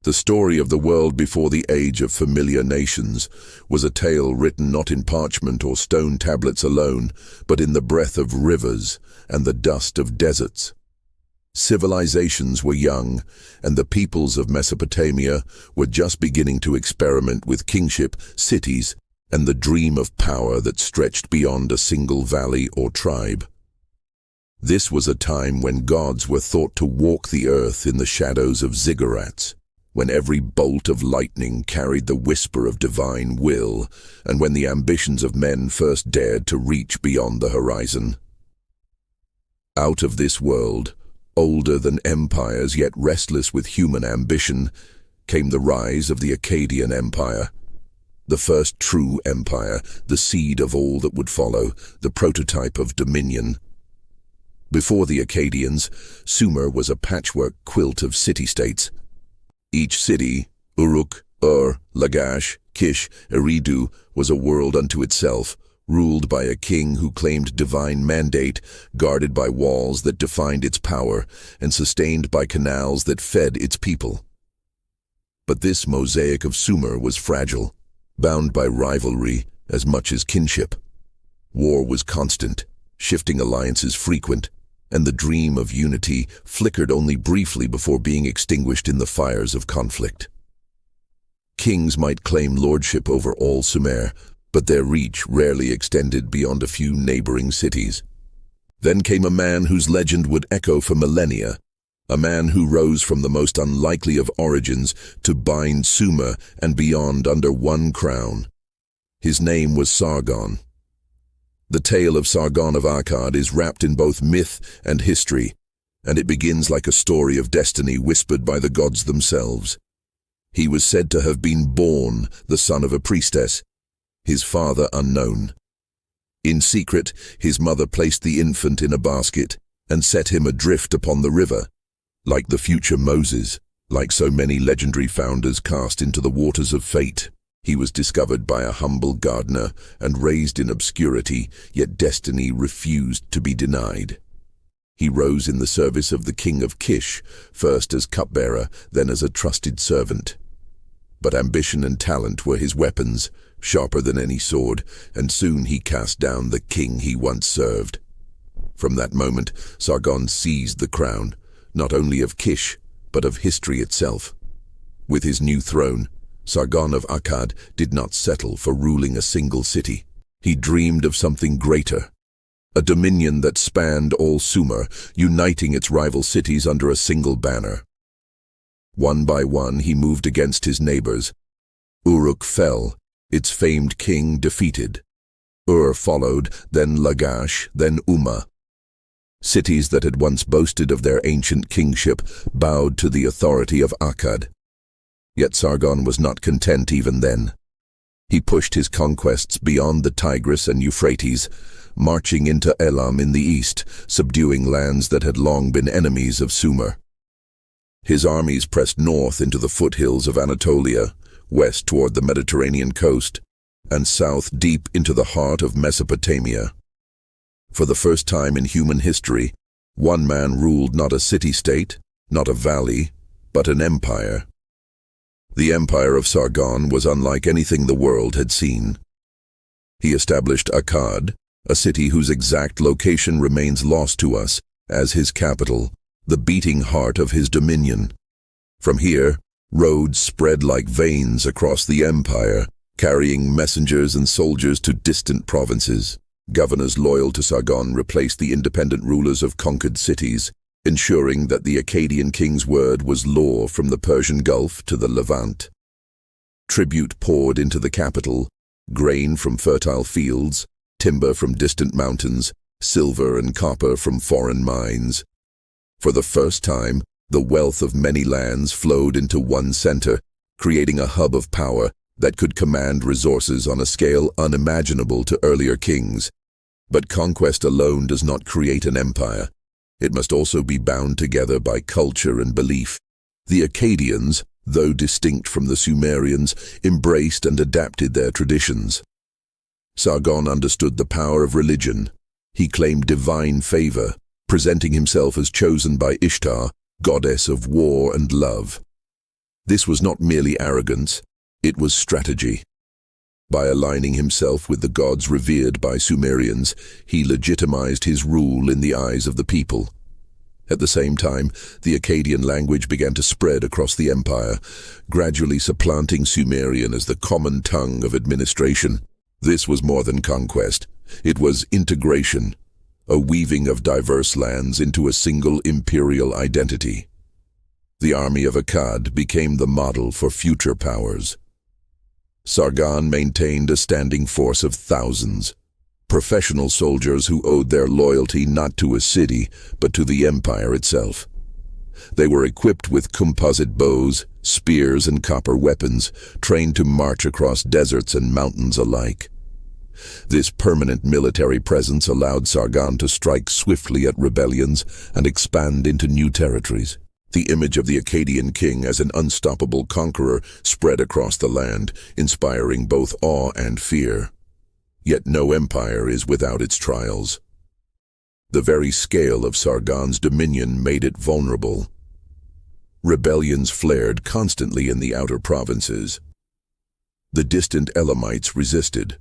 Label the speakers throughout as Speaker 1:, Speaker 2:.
Speaker 1: The story of the world before the age of familiar nations was a tale written not in parchment or stone tablets alone, but in the breath of rivers and the dust of deserts. Civilizations were young, and the peoples of Mesopotamia were just beginning to experiment with kingship, cities, and the dream of power that stretched beyond a single valley or tribe. This was a time when gods were thought to walk the earth in the shadows of ziggurats, when every bolt of lightning carried the whisper of divine will, and when the ambitions of men first dared to reach beyond the horizon. Out of this world, older than empires yet restless with human ambition, came the rise of the Akkadian Empire. The first true empire, the seed of all that would follow, the prototype of dominion. Before the Akkadians, Sumer was a patchwork quilt of city-states. Each city, Uruk, Ur, Lagash, Kish, Eridu, was a world unto itself, ruled by a king who claimed divine mandate, guarded by walls that defined its power, and sustained by canals that fed its people. But this mosaic of Sumer was fragile, bound by rivalry as much as kinship. War was constant, shifting alliances frequent, and the dream of unity flickered only briefly before being extinguished in the fires of conflict. Kings might claim lordship over all Sumer, but their reach rarely extended beyond a few neighboring cities. Then came a man whose legend would echo for millennia, a man who rose from the most unlikely of origins to bind Sumer and beyond under one crown. His name was Sargon. The tale of Sargon of Akkad is wrapped in both myth and history, and it begins like a story of destiny whispered by the gods themselves. He was said to have been born the son of a priestess, his father unknown. In secret, his mother placed the infant in a basket and set him adrift upon the river. Like the future Moses, like so many legendary founders cast into the waters of fate, he was discovered by a humble gardener and raised in obscurity, yet destiny refused to be denied. He rose in the service of the king of Kish, first as cupbearer, then as a trusted servant. But ambition and talent were his weapons, sharper than any sword, and soon he cast down the king he once served. From that moment, Sargon seized the crown, not only of Kish, but of history itself. With his new throne, Sargon of Akkad did not settle for ruling a single city. He dreamed of something greater, a dominion that spanned all Sumer, uniting its rival cities under a single banner. One by one he moved against his neighbors. Uruk fell, its famed king defeated. Ur followed, then Lagash, then Umma. Cities that had once boasted of their ancient kingship bowed to the authority of Akkad. Yet Sargon was not content even then. He pushed his conquests beyond the Tigris and Euphrates, marching into Elam in the east, subduing lands that had long been enemies of Sumer. His armies pressed north into the foothills of Anatolia, west toward the Mediterranean coast, and south deep into the heart of Mesopotamia. For the first time in human history, one man ruled not a city-state, not a valley, but an empire. The empire of Sargon was unlike anything the world had seen. He established Akkad, a city whose exact location remains lost to us, as his capital, the beating heart of his dominion. From here, roads spread like veins across the empire, carrying messengers and soldiers to distant provinces. Governors loyal to Sargon replaced the independent rulers of conquered cities, ensuring that the Akkadian king's word was law from the Persian Gulf to the Levant. Tribute poured into the capital, grain from fertile fields, timber from distant mountains, silver and copper from foreign mines. For the first time, the wealth of many lands flowed into one center, creating a hub of power that could command resources on a scale unimaginable to earlier kings. But conquest alone does not create an empire. It must also be bound together by culture and belief. The Akkadians, though distinct from the Sumerians, embraced and adapted their traditions. Sargon understood the power of religion. He claimed divine favor, presenting himself as chosen by Ishtar, goddess of war and love. This was not merely arrogance, it was strategy. By aligning himself with the gods revered by Sumerians, he legitimized his rule in the eyes of the people. At the same time, the Akkadian language began to spread across the empire, gradually supplanting Sumerian as the common tongue of administration. This was more than conquest. It was integration, a weaving of diverse lands into a single imperial identity. The army of Akkad became the model for future powers. Sargon maintained a standing force of thousands, professional soldiers who owed their loyalty not to a city, but to the empire itself. They were equipped with composite bows, spears, and copper weapons, trained to march across deserts and mountains alike. This permanent military presence allowed Sargon to strike swiftly at rebellions and expand into new territories. The image of the Akkadian king as an unstoppable conqueror spread across the land, inspiring both awe and fear. Yet no empire is without its trials. The very scale of Sargon's dominion made it vulnerable. Rebellions flared constantly in the outer provinces. The distant Elamites resisted.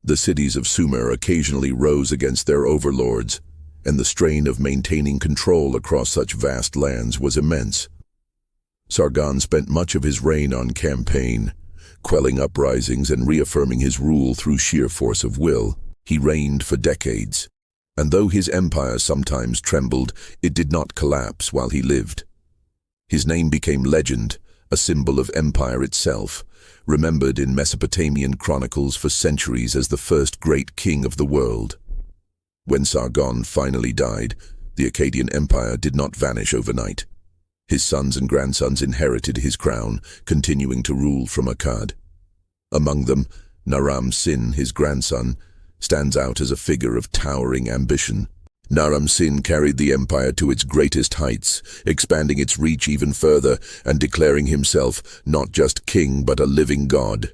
Speaker 1: The cities of Sumer occasionally rose against their overlords, and the strain of maintaining control across such vast lands was immense. Sargon spent much of his reign on campaign, quelling uprisings and reaffirming his rule through sheer force of will. He reigned for decades, and though his empire sometimes trembled, it did not collapse while he lived. His name became legend, a symbol of empire itself, remembered in Mesopotamian chronicles for centuries as the first great king of the world. When Sargon finally died, the Akkadian Empire did not vanish overnight. His sons and grandsons inherited his crown, continuing to rule from Akkad. Among them, Naram-Sin, his grandson, stands out as a figure of towering ambition. Naram-Sin carried the empire to its greatest heights, expanding its reach even further and declaring himself not just king but a living god.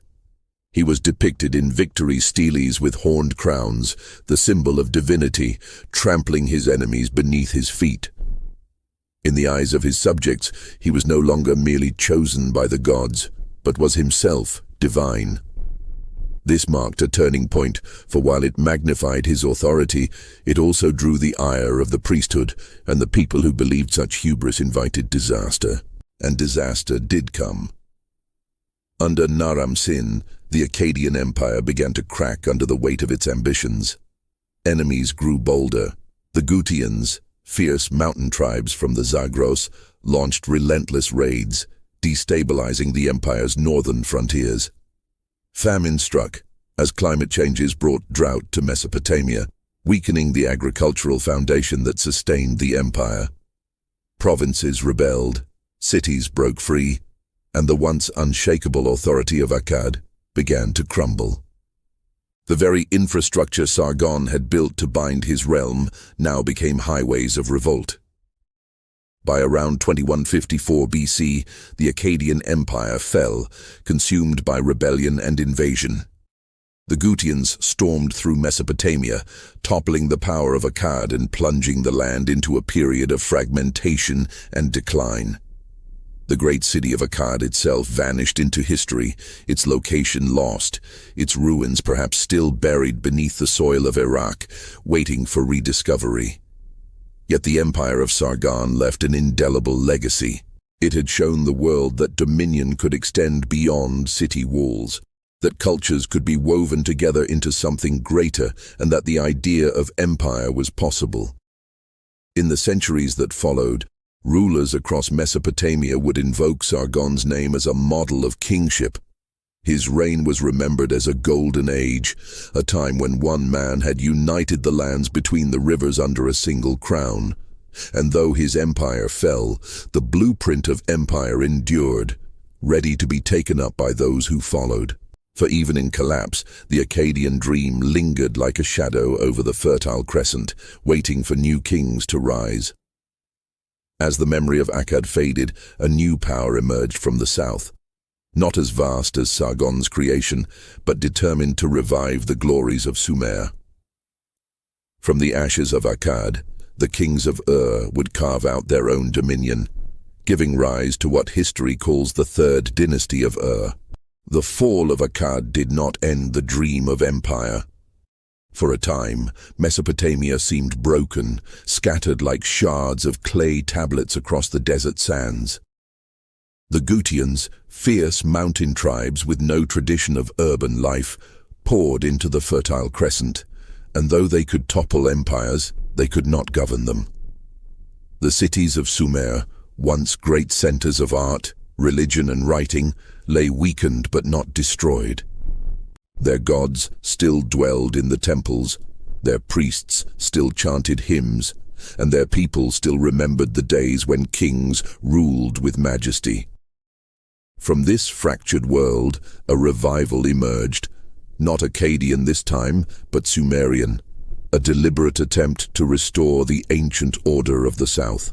Speaker 1: He was depicted in victory steles with horned crowns, the symbol of divinity, trampling his enemies beneath his feet. In the eyes of his subjects, he was no longer merely chosen by the gods, but was himself divine. This marked a turning point, for while it magnified his authority, it also drew the ire of the priesthood, and the people who believed such hubris invited disaster. And disaster did come. Under Naram-Sin, the Akkadian Empire began to crack under the weight of its ambitions. Enemies grew bolder. The Gutians, fierce mountain tribes from the Zagros, launched relentless raids, destabilizing the empire's northern frontiers. Famine struck, as climate changes brought drought to Mesopotamia, weakening the agricultural foundation that sustained the empire. Provinces rebelled, cities broke free, and the once unshakable authority of Akkad began to crumble. The very infrastructure Sargon had built to bind his realm now became highways of revolt. By around 2154 BC, the Akkadian Empire fell, consumed by rebellion and invasion. The Gutians stormed through Mesopotamia, toppling the power of Akkad and plunging the land into a period of fragmentation and decline. The great city of Akkad itself vanished into history, its location lost, its ruins perhaps still buried beneath the soil of Iraq, waiting for rediscovery. Yet the empire of Sargon left an indelible legacy. It had shown the world that dominion could extend beyond city walls, that cultures could be woven together into something greater, and that the idea of empire was possible. In the centuries that followed, rulers across Mesopotamia would invoke Sargon's name as a model of kingship. His reign was remembered as a golden age, a time when one man had united the lands between the rivers under a single crown. And though his empire fell, the blueprint of empire endured, ready to be taken up by those who followed. For even in collapse, the Akkadian dream lingered like a shadow over the Fertile Crescent, waiting for new kings to rise. As the memory of Akkad faded, a new power emerged from the south. Not as vast as Sargon's creation, but determined to revive the glories of Sumer. From the ashes of Akkad, the kings of Ur would carve out their own dominion, giving rise to what history calls the Third Dynasty of Ur. The fall of Akkad did not end the dream of empire. For a time, Mesopotamia seemed broken, scattered like shards of clay tablets across the desert sands. The Gutians, fierce mountain tribes with no tradition of urban life, poured into the Fertile Crescent, and though they could topple empires, they could not govern them. The cities of Sumer, once great centers of art, religion and writing, lay weakened but not destroyed. Their gods still dwelled in the temples, their priests still chanted hymns, and their people still remembered the days when kings ruled with majesty. From this fractured world, a revival emerged, not Akkadian this time, but Sumerian, a deliberate attempt to restore the ancient order of the south.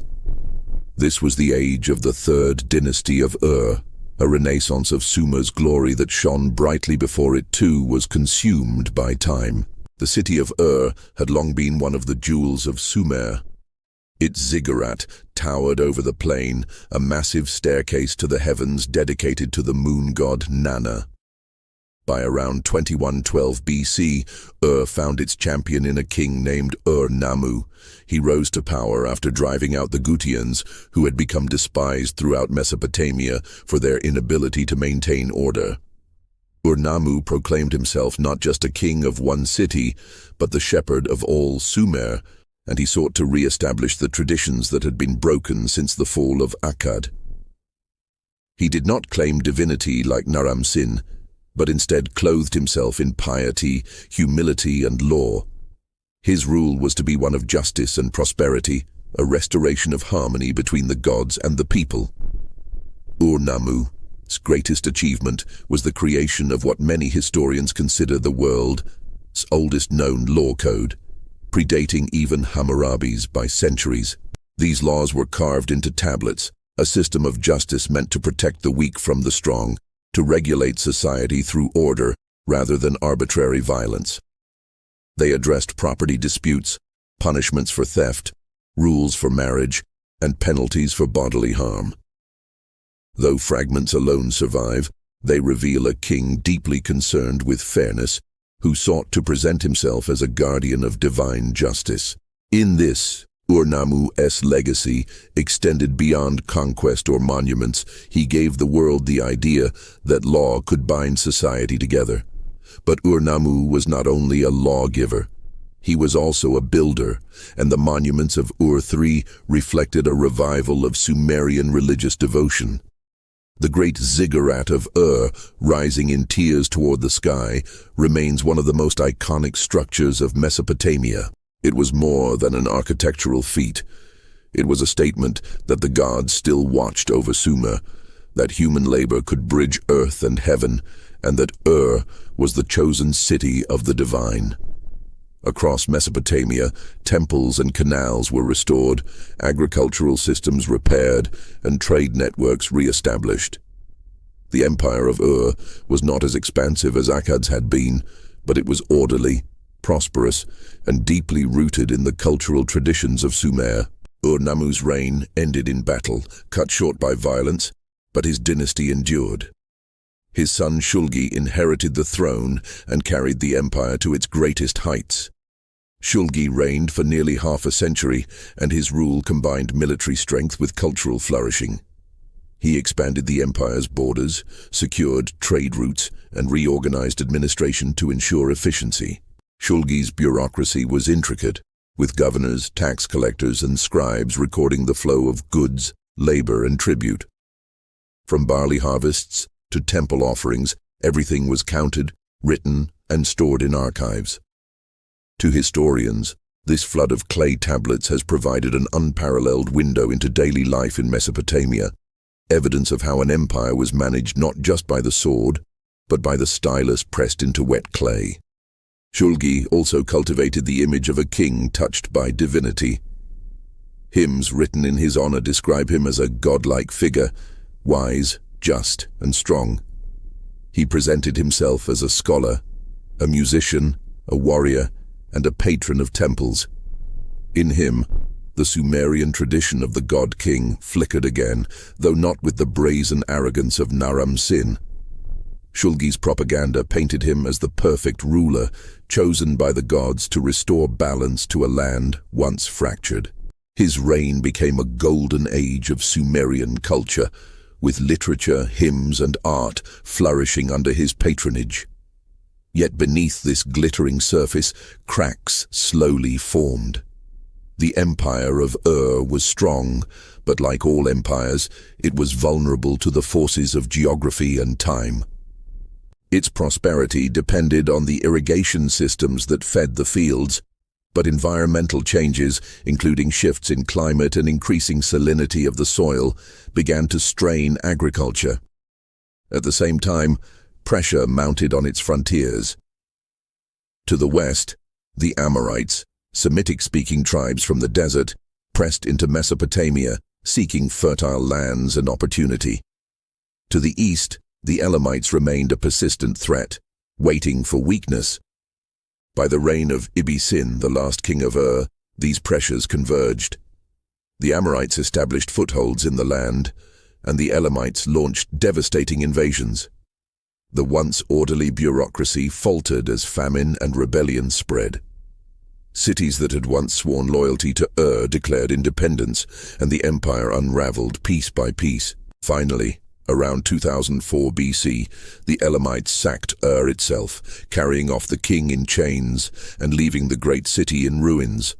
Speaker 1: This was the age of the Third Dynasty of Ur, a renaissance of Sumer's glory that shone brightly before it too was consumed by time. The city of Ur had long been one of the jewels of Sumer. Its ziggurat towered over the plain, a massive staircase to the heavens dedicated to the moon god Nanna. By around 2112 BC, Ur found its champion in a king named Ur-Nammu. He rose to power after driving out the Gutians, who had become despised throughout Mesopotamia for their inability to maintain order. Ur-Nammu proclaimed himself not just a king of one city, but the shepherd of all Sumer, and he sought to re-establish the traditions that had been broken since the fall of Akkad. He did not claim divinity like Naram-Sin, but instead clothed himself in piety, humility, and law. His rule was to be one of justice and prosperity, a restoration of harmony between the gods and the people. Ur-Nammu's greatest achievement was the creation of what many historians consider the world's oldest known law code, predating even Hammurabi's by centuries. These laws were carved into tablets, a system of justice meant to protect the weak from the strong, to regulate society through order rather than arbitrary violence. They addressed property disputes, punishments for theft, rules for marriage, and penalties for bodily harm. Though fragments alone survive, they reveal a king deeply concerned with fairness, who sought to present himself as a guardian of divine justice. In this, Ur-Nammu's legacy extended beyond conquest or monuments. He gave the world the idea that law could bind society together. But Ur-Nammu was not only a lawgiver. He was also a builder, and the monuments of Ur-3 reflected a revival of Sumerian religious devotion. The great ziggurat of Ur, rising in tiers toward the sky, remains one of the most iconic structures of Mesopotamia. It was more than an architectural feat. It was a statement that the gods still watched over Sumer, that human labor could bridge earth and heaven, and that Ur was the chosen city of the divine. Across Mesopotamia, temples and canals were restored, agricultural systems repaired, and trade networks re-established. The empire of Ur was not as expansive as Akkad's had been, but it was orderly, prosperous, and deeply rooted in the cultural traditions of Sumer. Ur-Nammu's reign ended in battle, cut short by violence, but his dynasty endured. His son Shulgi inherited the throne and carried the empire to its greatest heights. Shulgi reigned for nearly half a century, and his rule combined military strength with cultural flourishing. He expanded the empire's borders, secured trade routes, and reorganized administration to ensure efficiency. Shulgi's bureaucracy was intricate, with governors, tax collectors, and scribes recording the flow of goods, labor, and tribute. From barley harvests to temple offerings, everything was counted, written, and stored in archives. To historians, this flood of clay tablets has provided an unparalleled window into daily life in Mesopotamia, evidence of how an empire was managed not just by the sword, but by the stylus pressed into wet clay. Shulgi also cultivated the image of a king touched by divinity. Hymns written in his honor describe him as a godlike figure, wise, just, and strong. He presented himself as a scholar, a musician, a warrior, and a patron of temples. In him, The Sumerian tradition of the god-king flickered again, though not with the brazen arrogance of Naram-Sin. Shulgi's propaganda painted him as the perfect ruler, chosen by the gods to restore balance to a land once fractured. His reign became a golden age of Sumerian culture, with literature, hymns, and art flourishing under his patronage. Yet beneath this glittering surface, cracks slowly formed. The empire of was strong, but like all empires, it was vulnerable to the forces of geography and time. Its prosperity depended on the irrigation systems that fed the fields, but environmental changes, including shifts in climate and increasing salinity of the soil, began to strain agriculture. At the same time, pressure mounted on its frontiers. To the west, the Amorites, Semitic-speaking tribes from the desert, pressed into Mesopotamia, seeking fertile lands and opportunity. To the east, the Elamites remained a persistent threat, waiting for weakness. By the reign of Ibbi-Sin, the last king of these pressures converged. The Amorites established footholds in the land, and the Elamites launched devastating invasions. The once orderly bureaucracy faltered as famine and rebellion spread. Cities that had once sworn loyalty to declared independence, and the empire unraveled piece by piece. Finally, around 2004 BC, the Elamites sacked itself, carrying off the king in chains and leaving the great city in ruins.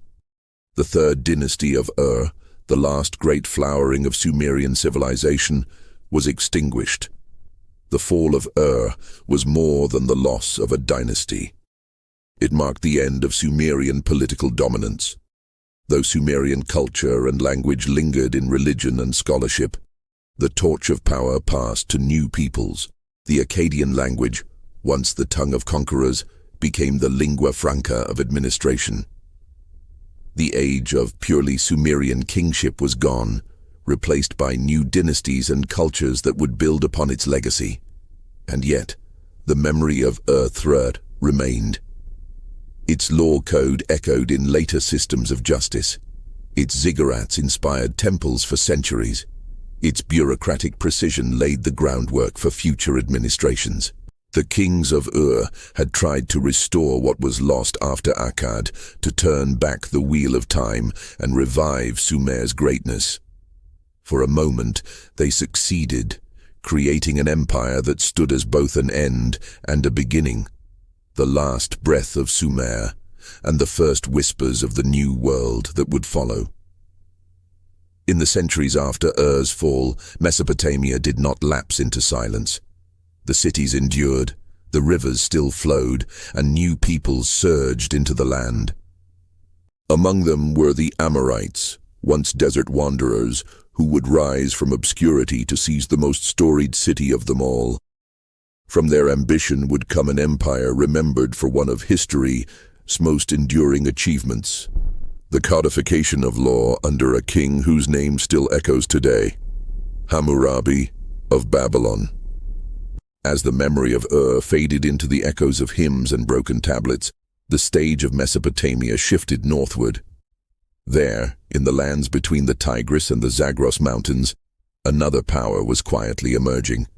Speaker 1: The third dynasty of the last great flowering of Sumerian civilization, was extinguished. The fall of was more than the loss of a dynasty. It marked the end of Sumerian political dominance. Though Sumerian culture and language lingered in religion and scholarship, the torch of power passed to new peoples. The Akkadian language, once the tongue of conquerors, became the lingua franca of administration. The age of purely Sumerian kingship was gone, replaced by new dynasties and cultures that would build upon its legacy. And yet, the memory of Thrud remained. Its law code echoed in later systems of justice. Its ziggurats inspired temples for centuries. Its bureaucratic precision laid the groundwork for future administrations. The kings of had tried to restore what was lost after Akkad, to turn back the wheel of time and revive Sumer's greatness. For a moment, they succeeded, creating an empire that stood as both an end and a beginning. The last breath of Sumer, and the first whispers of the new world that would follow. In the centuries after Ur's fall, Mesopotamia did not lapse into silence. The cities endured, the rivers still flowed, and new peoples surged into the land. Among them were the Amorites, once desert wanderers, who would rise from obscurity to seize the most storied city of them all. From their ambition would come an empire remembered for one of history's most enduring achievements, the codification of law under a king whose name still echoes today, Hammurabi of Babylon. As the memory of faded into the echoes of hymns and broken tablets, the stage of Mesopotamia shifted northward. There, in the lands between the Tigris and the Zagros Mountains, another power was quietly emerging.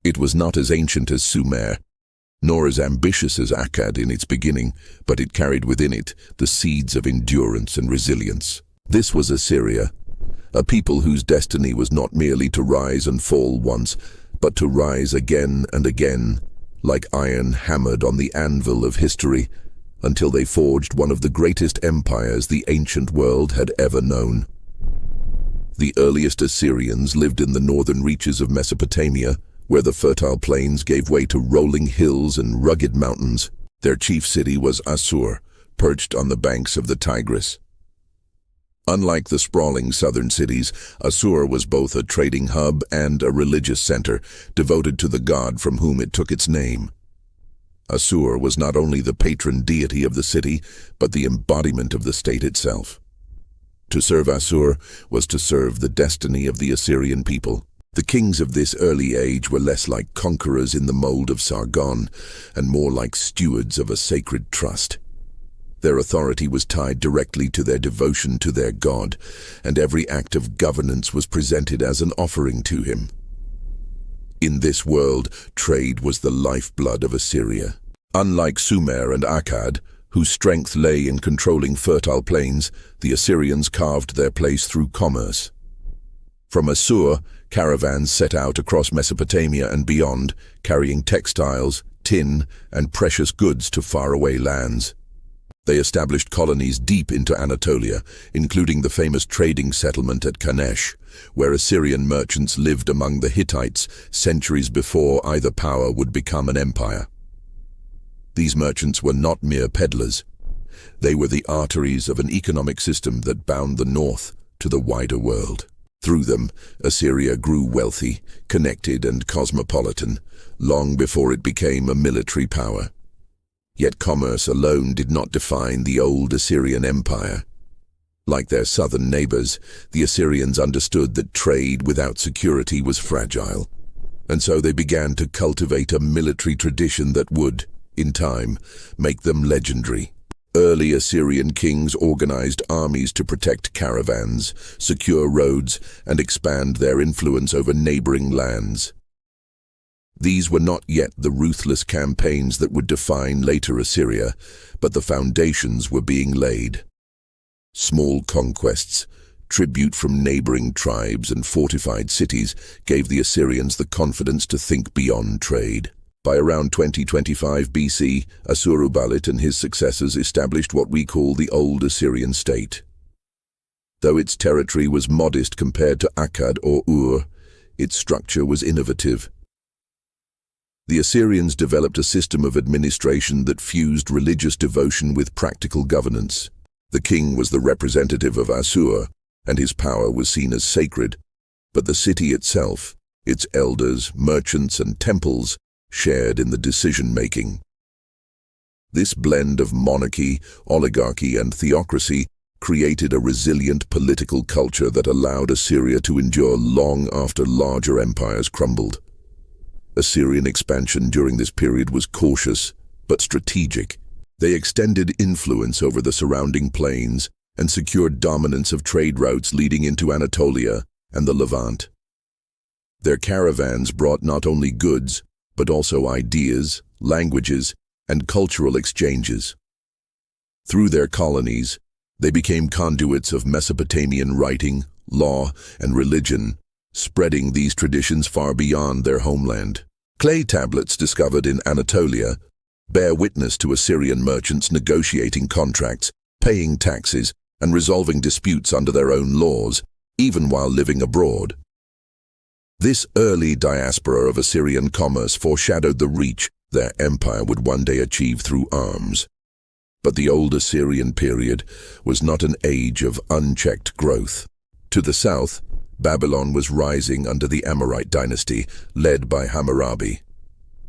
Speaker 1: It was not as ancient as Sumer, nor as ambitious as Akkad in its beginning, but it carried within it the seeds of endurance and resilience. This was Assyria, a people whose destiny was not merely to rise and fall once, but to rise again and again, like iron hammered on the anvil of history, until they forged one of the greatest empires the ancient world had ever known. The earliest Assyrians lived in the northern reaches of Mesopotamia, where the fertile plains gave way to rolling hills and rugged mountains. Their chief city was Assur, perched on the banks of the Tigris. Unlike the sprawling southern cities, Assur was both a trading hub and a religious center, devoted to the god from whom it took its name. Assur was not only the patron deity of the city, but the embodiment of the state itself. To serve Assur was to serve the destiny of the Assyrian people. The kings of this early age were less like conquerors in the mold of Sargon, and more like stewards of a sacred trust. Their authority was tied directly to their devotion to their god, and every act of governance was presented as an offering to him. In this world, trade was the lifeblood of Assyria. Unlike Sumer and Akkad, whose strength lay in controlling fertile plains, the Assyrians carved their place through commerce. From Assur, caravans set out across Mesopotamia and beyond, carrying textiles, tin, and precious goods to faraway lands. They established colonies deep into Anatolia, including the famous trading settlement at Kanesh, where Assyrian merchants lived among the Hittites centuries before either power would become an empire. These merchants were not mere peddlers. They were the arteries of an economic system that bound the north to the wider world. Through them, Assyria grew wealthy, connected, and cosmopolitan, long before it became a military power. Yet commerce alone did not define the old Assyrian Empire. Like their southern neighbors, the Assyrians understood that trade without security was fragile, and so they began to cultivate a military tradition that would, in time, make them legendary. Early Assyrian kings organized armies to protect caravans, secure roads, and expand their influence over neighboring lands. These were not yet the ruthless campaigns that would define later Assyria, but the foundations were being laid. Small conquests, tribute from neighboring tribes, and fortified cities gave the Assyrians the confidence to think beyond trade. By around 2025 BC, Assurbanipal and his successors established what we call the Old Assyrian State. Though its territory was modest compared to Akkad or Ur, its structure was innovative. The Assyrians developed a system of administration that fused religious devotion with practical governance. The king was the representative of Assur, and his power was seen as sacred, but the city itself, its elders, merchants, and temples, shared in the decision-making. This blend of monarchy, oligarchy, and theocracy created a resilient political culture that allowed Assyria to endure long after larger empires crumbled. Assyrian expansion during this period was cautious, but strategic. They extended influence over the surrounding plains and secured dominance of trade routes leading into Anatolia and the Levant. Their caravans brought not only goods, but also ideas, languages, and cultural exchanges. Through their colonies, they became conduits of Mesopotamian writing, law, and religion, spreading these traditions far beyond their homeland. Clay tablets discovered in Anatolia bear witness to Assyrian merchants negotiating contracts, paying taxes, and resolving disputes under their own laws, even while living abroad. This early diaspora of Assyrian commerce foreshadowed the reach their empire would one day achieve through arms. But the Old Assyrian period was not an age of unchecked growth. To the south, Babylon was rising under the Amorite dynasty, led by Hammurabi.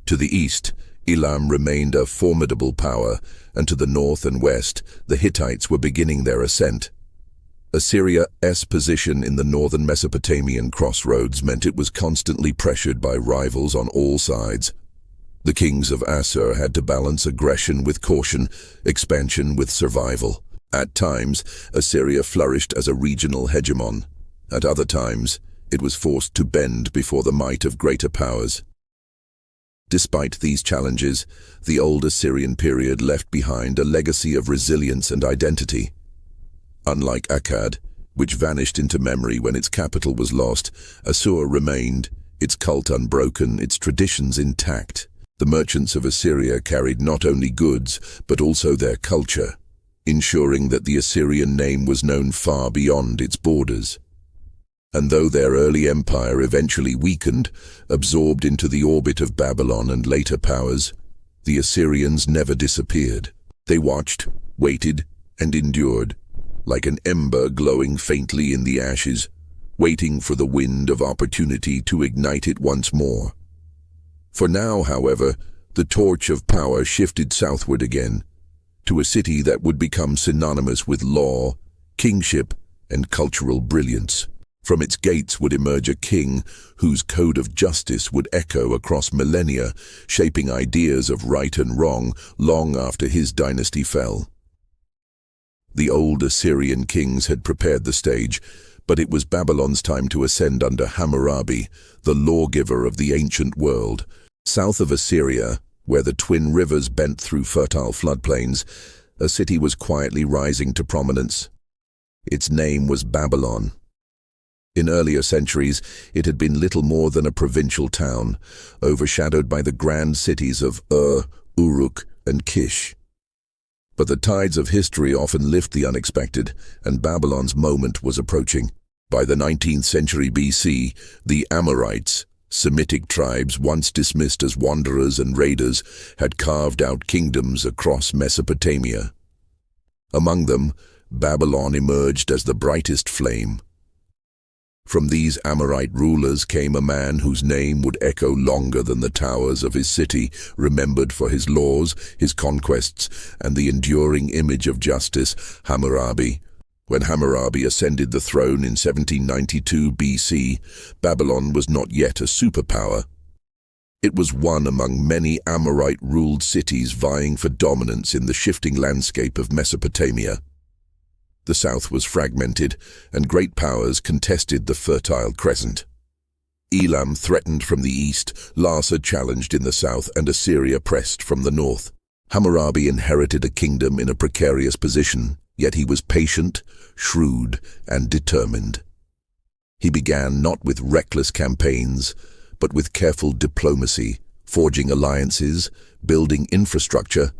Speaker 1: To the east, Elam remained a formidable power, and to the north and west, the Hittites were beginning their ascent. Assyria's position in the northern Mesopotamian crossroads meant it was constantly pressured by rivals on all sides. The kings of Assur had to balance aggression with caution, expansion with survival. At times, Assyria flourished as a regional hegemon. At other times, it was forced to bend before the might of greater powers. Despite these challenges, the Old Assyrian period left behind a legacy of resilience and identity. Unlike Akkad, which vanished into memory when its capital was lost, Assur remained, its cult unbroken, its traditions intact. The merchants of Assyria carried not only goods, but also their culture, ensuring that the Assyrian name was known far beyond its borders. And though their early empire eventually weakened, absorbed into the orbit of Babylon and later powers, the Assyrians never disappeared. They watched, waited, and endured, like an ember glowing faintly in the ashes, waiting for the wind of opportunity to ignite it once more. For now, however, the torch of power shifted southward again, to a city that would become synonymous with law, kingship, and cultural brilliance. From its gates would emerge a king whose code of justice would echo across millennia, shaping ideas of right and wrong long after his dynasty fell. The old Assyrian kings had prepared the stage, but it was Babylon's time to ascend under Hammurabi, the lawgiver of the ancient world. South of Assyria, where the twin rivers bent through fertile floodplains, a city was quietly rising to prominence. Its name was Babylon. In earlier centuries, it had been little more than a provincial town, overshadowed by the grand cities of Uruk, and Kish. But the tides of history often lift the unexpected, and Babylon's moment was approaching. By the 19th century BC, the Amorites, Semitic tribes once dismissed as wanderers and raiders, had carved out kingdoms across Mesopotamia. Among them, Babylon emerged as the brightest flame. From these Amorite rulers came a man whose name would echo longer than the towers of his city, remembered for his laws, his conquests, and the enduring image of justice, Hammurabi. When Hammurabi ascended the throne in 1792 BC, Babylon was not yet a superpower. It was one among many Amorite-ruled cities vying for dominance in the shifting landscape of Mesopotamia. The south was fragmented, and great powers contested the fertile crescent. Elam threatened from the east, Larsa challenged in the south, and Assyria pressed from the north. Hammurabi inherited a kingdom in a precarious position, yet he was patient, shrewd, and determined. He began not with reckless campaigns, but with careful diplomacy, forging alliances, building infrastructure,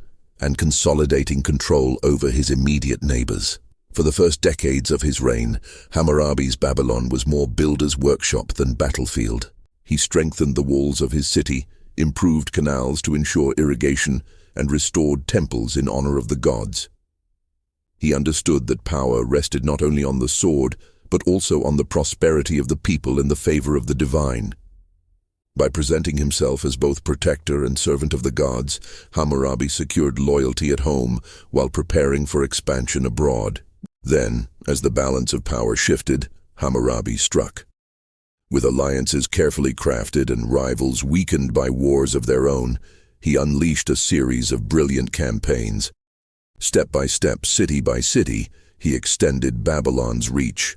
Speaker 1: and consolidating control over his immediate neighbors. For the first decades of his reign, Hammurabi's Babylon was more builder's workshop than battlefield. He strengthened the walls of his city, improved canals to ensure irrigation, and restored temples in honor of the gods. He understood that power rested not only on the sword, but also on the prosperity of the people and the favor of the divine. By presenting himself as both protector and servant of the gods, Hammurabi secured loyalty at home while preparing for expansion abroad. Then, as the balance of power shifted, Hammurabi struck. With alliances carefully crafted and rivals weakened by wars of their own, he unleashed a series of brilliant campaigns. Step by step, city by city, he extended Babylon's reach.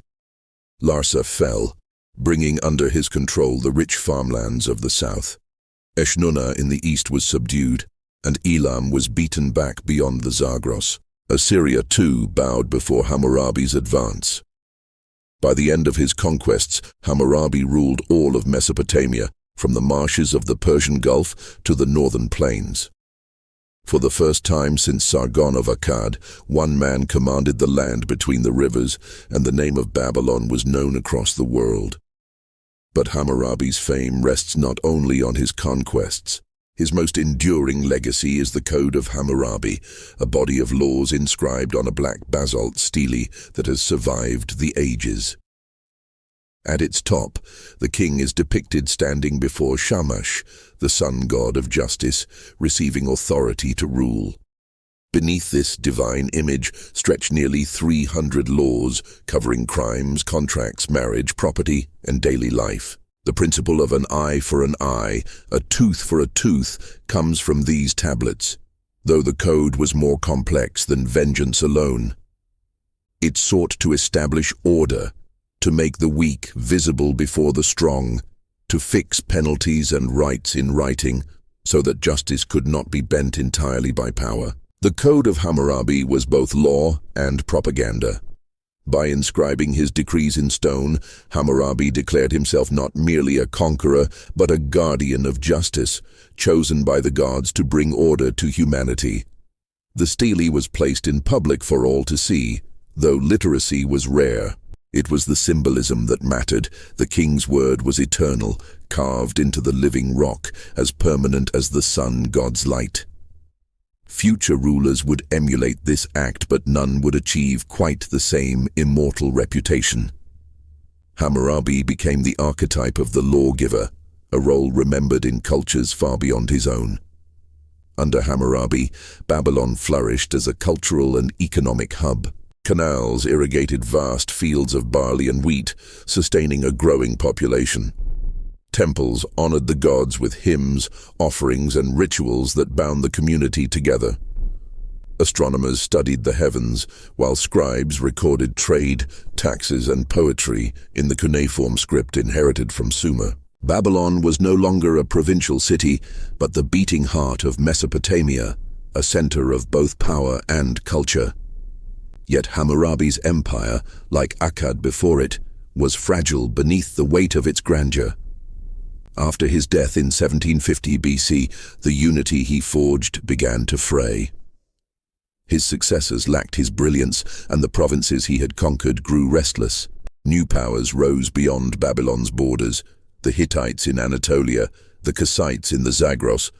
Speaker 1: Larsa fell, bringing under his control the rich farmlands of the south. Eshnunna in the east was subdued, and Elam was beaten back beyond the Zagros. Assyria too bowed before Hammurabi's advance. By the end of his conquests, Hammurabi ruled all of Mesopotamia, from the marshes of the Persian Gulf to the northern plains. For the first time since Sargon of Akkad, one man commanded the land between the rivers, and the name of Babylon was known across the world. But Hammurabi's fame rests not only on his conquests. His most enduring legacy is the Code of Hammurabi, a body of laws inscribed on a black basalt stele that has survived the ages. At its top, the king is depicted standing before Shamash, the sun god of justice, receiving authority to rule. Beneath this divine image stretch nearly 300 laws covering crimes, contracts, marriage, property, and daily life. The principle of an eye for an eye, a tooth for a tooth, comes from these tablets, though the code was more complex than vengeance alone. It sought to establish order, to make the weak visible before the strong, to fix penalties and rights in writing, so that justice could not be bent entirely by power. The Code of Hammurabi was both law and propaganda. By inscribing his decrees in stone, Hammurabi declared himself not merely a conqueror, but a guardian of justice, chosen by the gods to bring order to humanity. The stele was placed in public for all to see, though literacy was rare. It was the symbolism that mattered. The king's word was eternal, carved into the living rock, as permanent as the sun god's light. Future rulers would emulate this act, but none would achieve quite the same immortal reputation. Hammurabi became the archetype of the lawgiver, a role remembered in cultures far beyond his own. Under Hammurabi, Babylon flourished as a cultural and economic hub. Canals irrigated vast fields of barley and wheat, sustaining a growing population. Temples honored the gods with hymns, offerings, and rituals that bound the community together. Astronomers studied the heavens, while scribes recorded trade, taxes, and poetry in the cuneiform script inherited from Sumer. Babylon was no longer a provincial city, but the beating heart of Mesopotamia, a center of both power and culture. Yet Hammurabi's empire, like Akkad before it, was fragile beneath the weight of its grandeur. After his death in 1750 BC, the unity he forged began to fray. His successors lacked his brilliance, and the provinces he had conquered grew restless. New powers rose beyond Babylon's borders, the Hittites in Anatolia, the Kassites in the Zagros,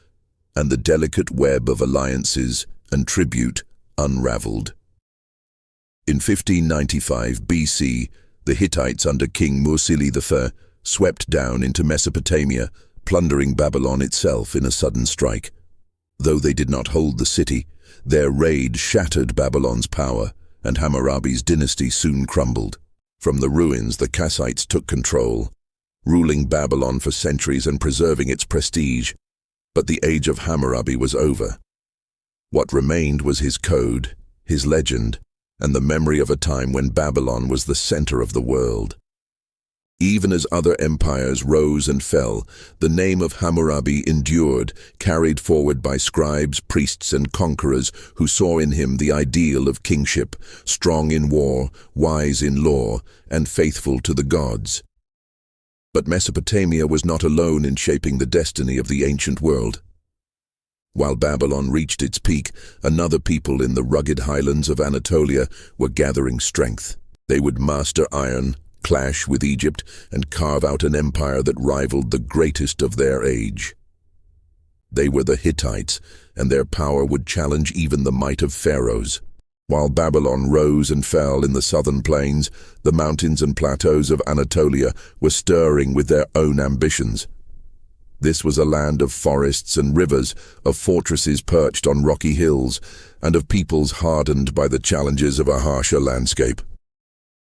Speaker 1: and the delicate web of alliances and tribute unraveled. In 1595 BC, the Hittites under King Mursili I swept down into Mesopotamia, plundering Babylon itself in a sudden strike. Though they did not hold the city, their raid shattered Babylon's power, and Hammurabi's dynasty soon crumbled. From the ruins, the Kassites took control, ruling Babylon for centuries and preserving its prestige. But the age of Hammurabi was over. What remained was his code, his legend, and the memory of a time when Babylon was the center of the world. Even as other empires rose and fell, the name of Hammurabi endured, carried forward by scribes, priests, and conquerors who saw in him the ideal of kingship, strong in war, wise in law, and faithful to the gods. But Mesopotamia was not alone in shaping the destiny of the ancient world. While Babylon reached its peak, another people in the rugged highlands of Anatolia were gathering strength. They would master iron, clash with Egypt, and carve out an empire that rivaled the greatest of their age. They were the Hittites, and their power would challenge even the might of pharaohs. While Babylon rose and fell in the southern plains, the mountains and plateaus of Anatolia were stirring with their own ambitions. This was a land of forests and rivers, of fortresses perched on rocky hills, and of peoples hardened by the challenges of a harsher landscape.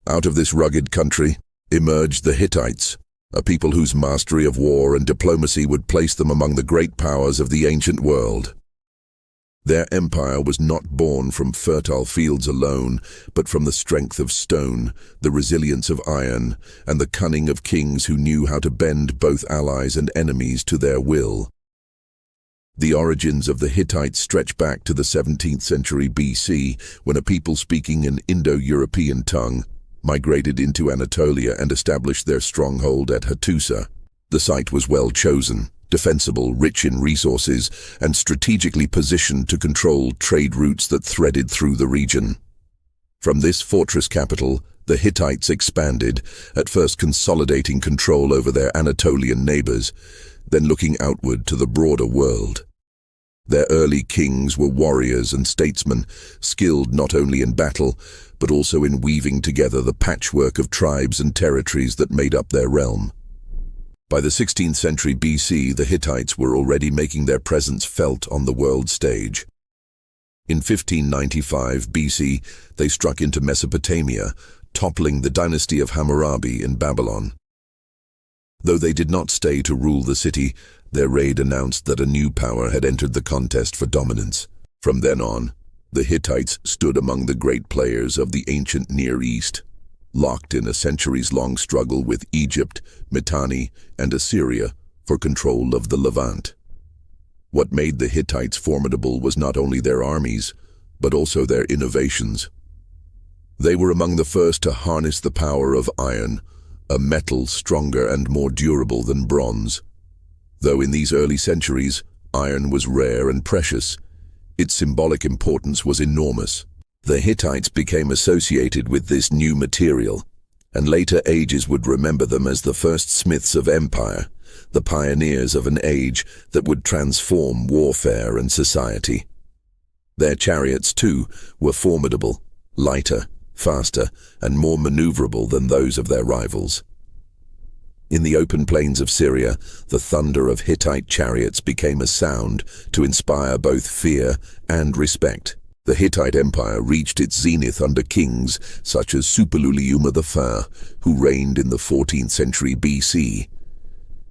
Speaker 1: Out of this rugged country emerged the Hittites, a people whose mastery of war and diplomacy would place them among the great powers of the ancient world. Their empire was not born from fertile fields alone, but from the strength of stone, the resilience of iron, and the cunning of kings who knew how to bend both allies and enemies to their will. The origins of the Hittites stretch back to the 17th century BC, when a people speaking an Indo-European tongue migrated into Anatolia and established their stronghold at Hattusa. The site was well chosen, defensible, rich in resources, and strategically positioned to control trade routes that threaded through the region. From this fortress capital, the Hittites expanded, at first consolidating control over their Anatolian neighbors, then looking outward to the broader world. Their early kings were warriors and statesmen, skilled not only in battle, but also in weaving together the patchwork of tribes and territories that made up their realm. By the 16th century BC, the Hittites were already making their presence felt on the world stage. In 1595 BC, they struck into Mesopotamia, toppling the dynasty of Hammurabi in Babylon. Though they did not stay to rule the city, their raid announced that a new power had entered the contest for dominance. From then on, the Hittites stood among the great players of the ancient Near East, locked in a centuries-long struggle with Egypt, Mitanni, and Assyria for control of the Levant. What made the Hittites formidable was not only their armies, but also their innovations. They were among the first to harness the power of iron, a metal stronger and more durable than bronze. Though in these early centuries, iron was rare and precious, its symbolic importance was enormous. The Hittites became associated with this new material, and later ages would remember them as the first smiths of empire, the pioneers of an age that would transform warfare and society. Their chariots, too, were formidable, lighter, faster, and more maneuverable than those of their rivals. In the open plains of Syria, the thunder of Hittite chariots became a sound to inspire both fear and respect. The Hittite Empire reached its zenith under kings such as Suppiluliuma I, who reigned in the 14th century BC.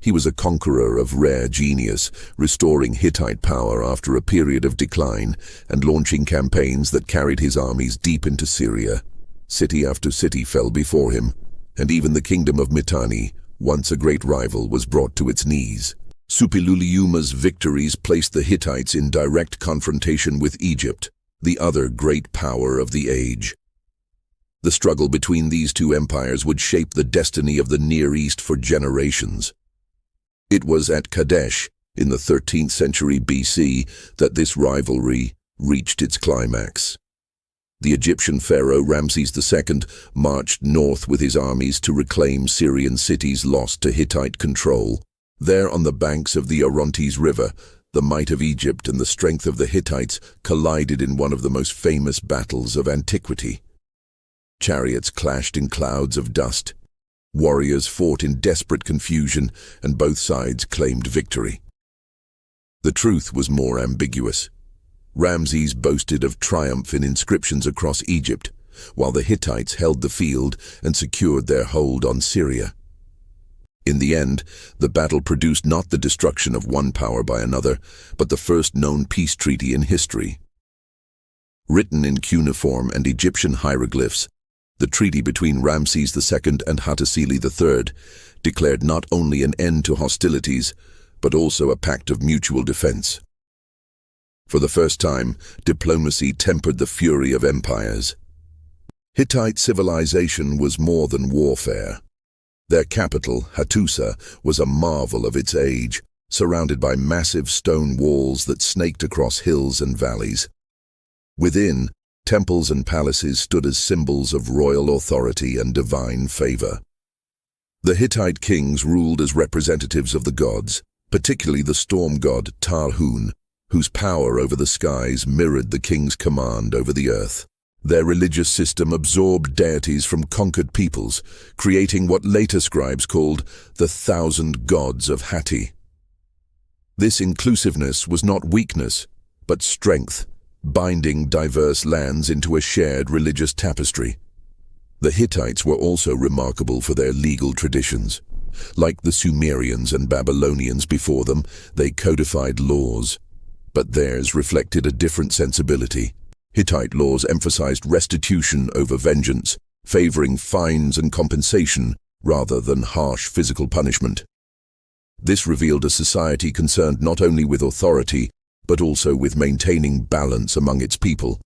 Speaker 1: He was a conqueror of rare genius, restoring Hittite power after a period of decline and launching campaigns that carried his armies deep into Syria. City after city fell before him, and even the kingdom of Mitanni, once a great rival, was brought to its knees. Suppiluliuma's victories placed the Hittites in direct confrontation with Egypt, the other great power of the age. The struggle between these two empires would shape the destiny of the Near East for generations. It was at Kadesh, in the 13th century BC, that this rivalry reached its climax. The Egyptian pharaoh Ramses II marched north with his armies to reclaim Syrian cities lost to Hittite control. There, on the banks of the Orontes River, the might of Egypt and the strength of the Hittites collided in one of the most famous battles of antiquity. Chariots clashed in clouds of dust. Warriors fought in desperate confusion, and both sides claimed victory. The truth was more ambiguous. Ramses boasted of triumph in inscriptions across Egypt, while the Hittites held the field and secured their hold on Syria. In the end, the battle produced not the destruction of one power by another, but the first known peace treaty in history. Written in cuneiform and Egyptian hieroglyphs, the treaty between Ramses II and Hattusili III declared not only an end to hostilities, but also a pact of mutual defense. For the first time, diplomacy tempered the fury of empires. Hittite civilization was more than warfare. Their capital, Hattusa, was a marvel of its age, surrounded by massive stone walls that snaked across hills and valleys. Within, temples and palaces stood as symbols of royal authority and divine favor. The Hittite kings ruled as representatives of the gods, particularly the storm god Tarhun, whose power over the skies mirrored the king's command over the earth. Their religious system absorbed deities from conquered peoples, creating what later scribes called the 1,000 gods of Hatti. This inclusiveness was not weakness, but strength, binding diverse lands into a shared religious tapestry. The Hittites were also remarkable for their legal traditions. Like the Sumerians and Babylonians before them, they codified laws, but theirs reflected a different sensibility. Hittite laws emphasized restitution over vengeance, favoring fines and compensation rather than harsh physical punishment. This revealed a society concerned not only with authority, but also with maintaining balance among its people.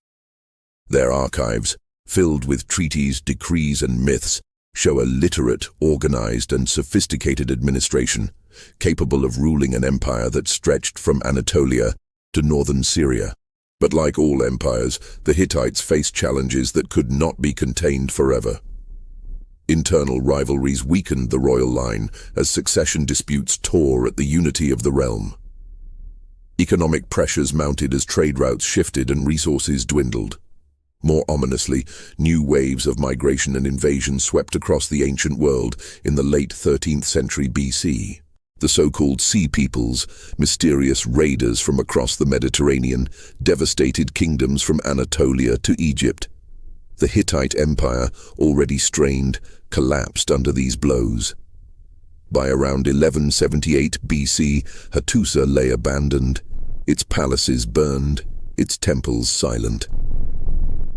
Speaker 1: Their archives, filled with treaties, decrees, and myths, show a literate, organized, and sophisticated administration, capable of ruling an empire that stretched from Anatolia to northern Syria. But like all empires, the Hittites faced challenges that could not be contained forever. Internal rivalries weakened the royal line as succession disputes tore at the unity of the realm. Economic pressures mounted as trade routes shifted and resources dwindled. More ominously, new waves of migration and invasion swept across the ancient world in the late 13th century BC. The so-called Sea Peoples, mysterious raiders from across the Mediterranean, devastated kingdoms from Anatolia to Egypt. The Hittite Empire, already strained, collapsed under these blows. By around 1178 BC, Hattusa lay abandoned, its palaces burned, its temples silent.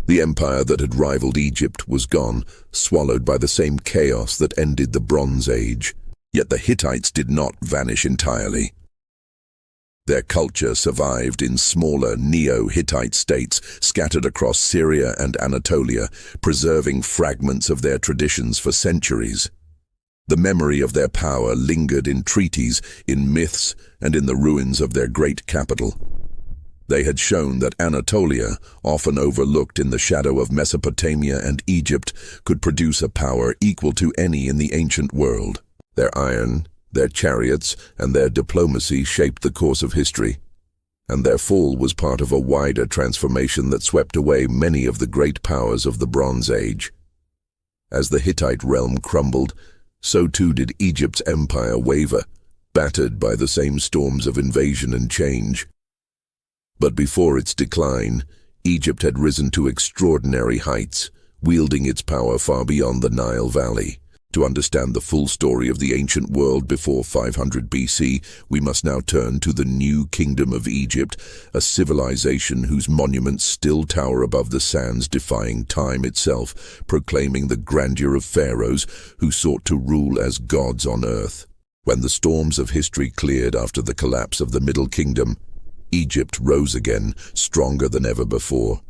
Speaker 1: The empire that had rivaled Egypt was gone, swallowed by the same chaos that ended the Bronze Age. Yet the Hittites did not vanish entirely. Their culture survived in smaller Neo-Hittite states scattered across Syria and Anatolia, preserving fragments of their traditions for centuries. The memory of their power lingered in treaties, in myths, and in the ruins of their great capital. They had shown that Anatolia, often overlooked in the shadow of Mesopotamia and Egypt, could produce a power equal to any in the ancient world. Their iron, their chariots, and their diplomacy shaped the course of history, and their fall was part of a wider transformation that swept away many of the great powers of the Bronze Age. As the Hittite realm crumbled, so too did Egypt's empire waver, battered by the same storms of invasion and change. But before its decline, Egypt had risen to extraordinary heights, wielding its power far beyond the Nile Valley. To understand the full story of the ancient world before 500 BC, we must now turn to the New Kingdom of Egypt, a civilization whose monuments still tower above the sands, defying time itself, proclaiming the grandeur of pharaohs who sought to rule as gods on earth. When the storms of history cleared after the collapse of the Middle Kingdom, Egypt rose again, stronger than ever before.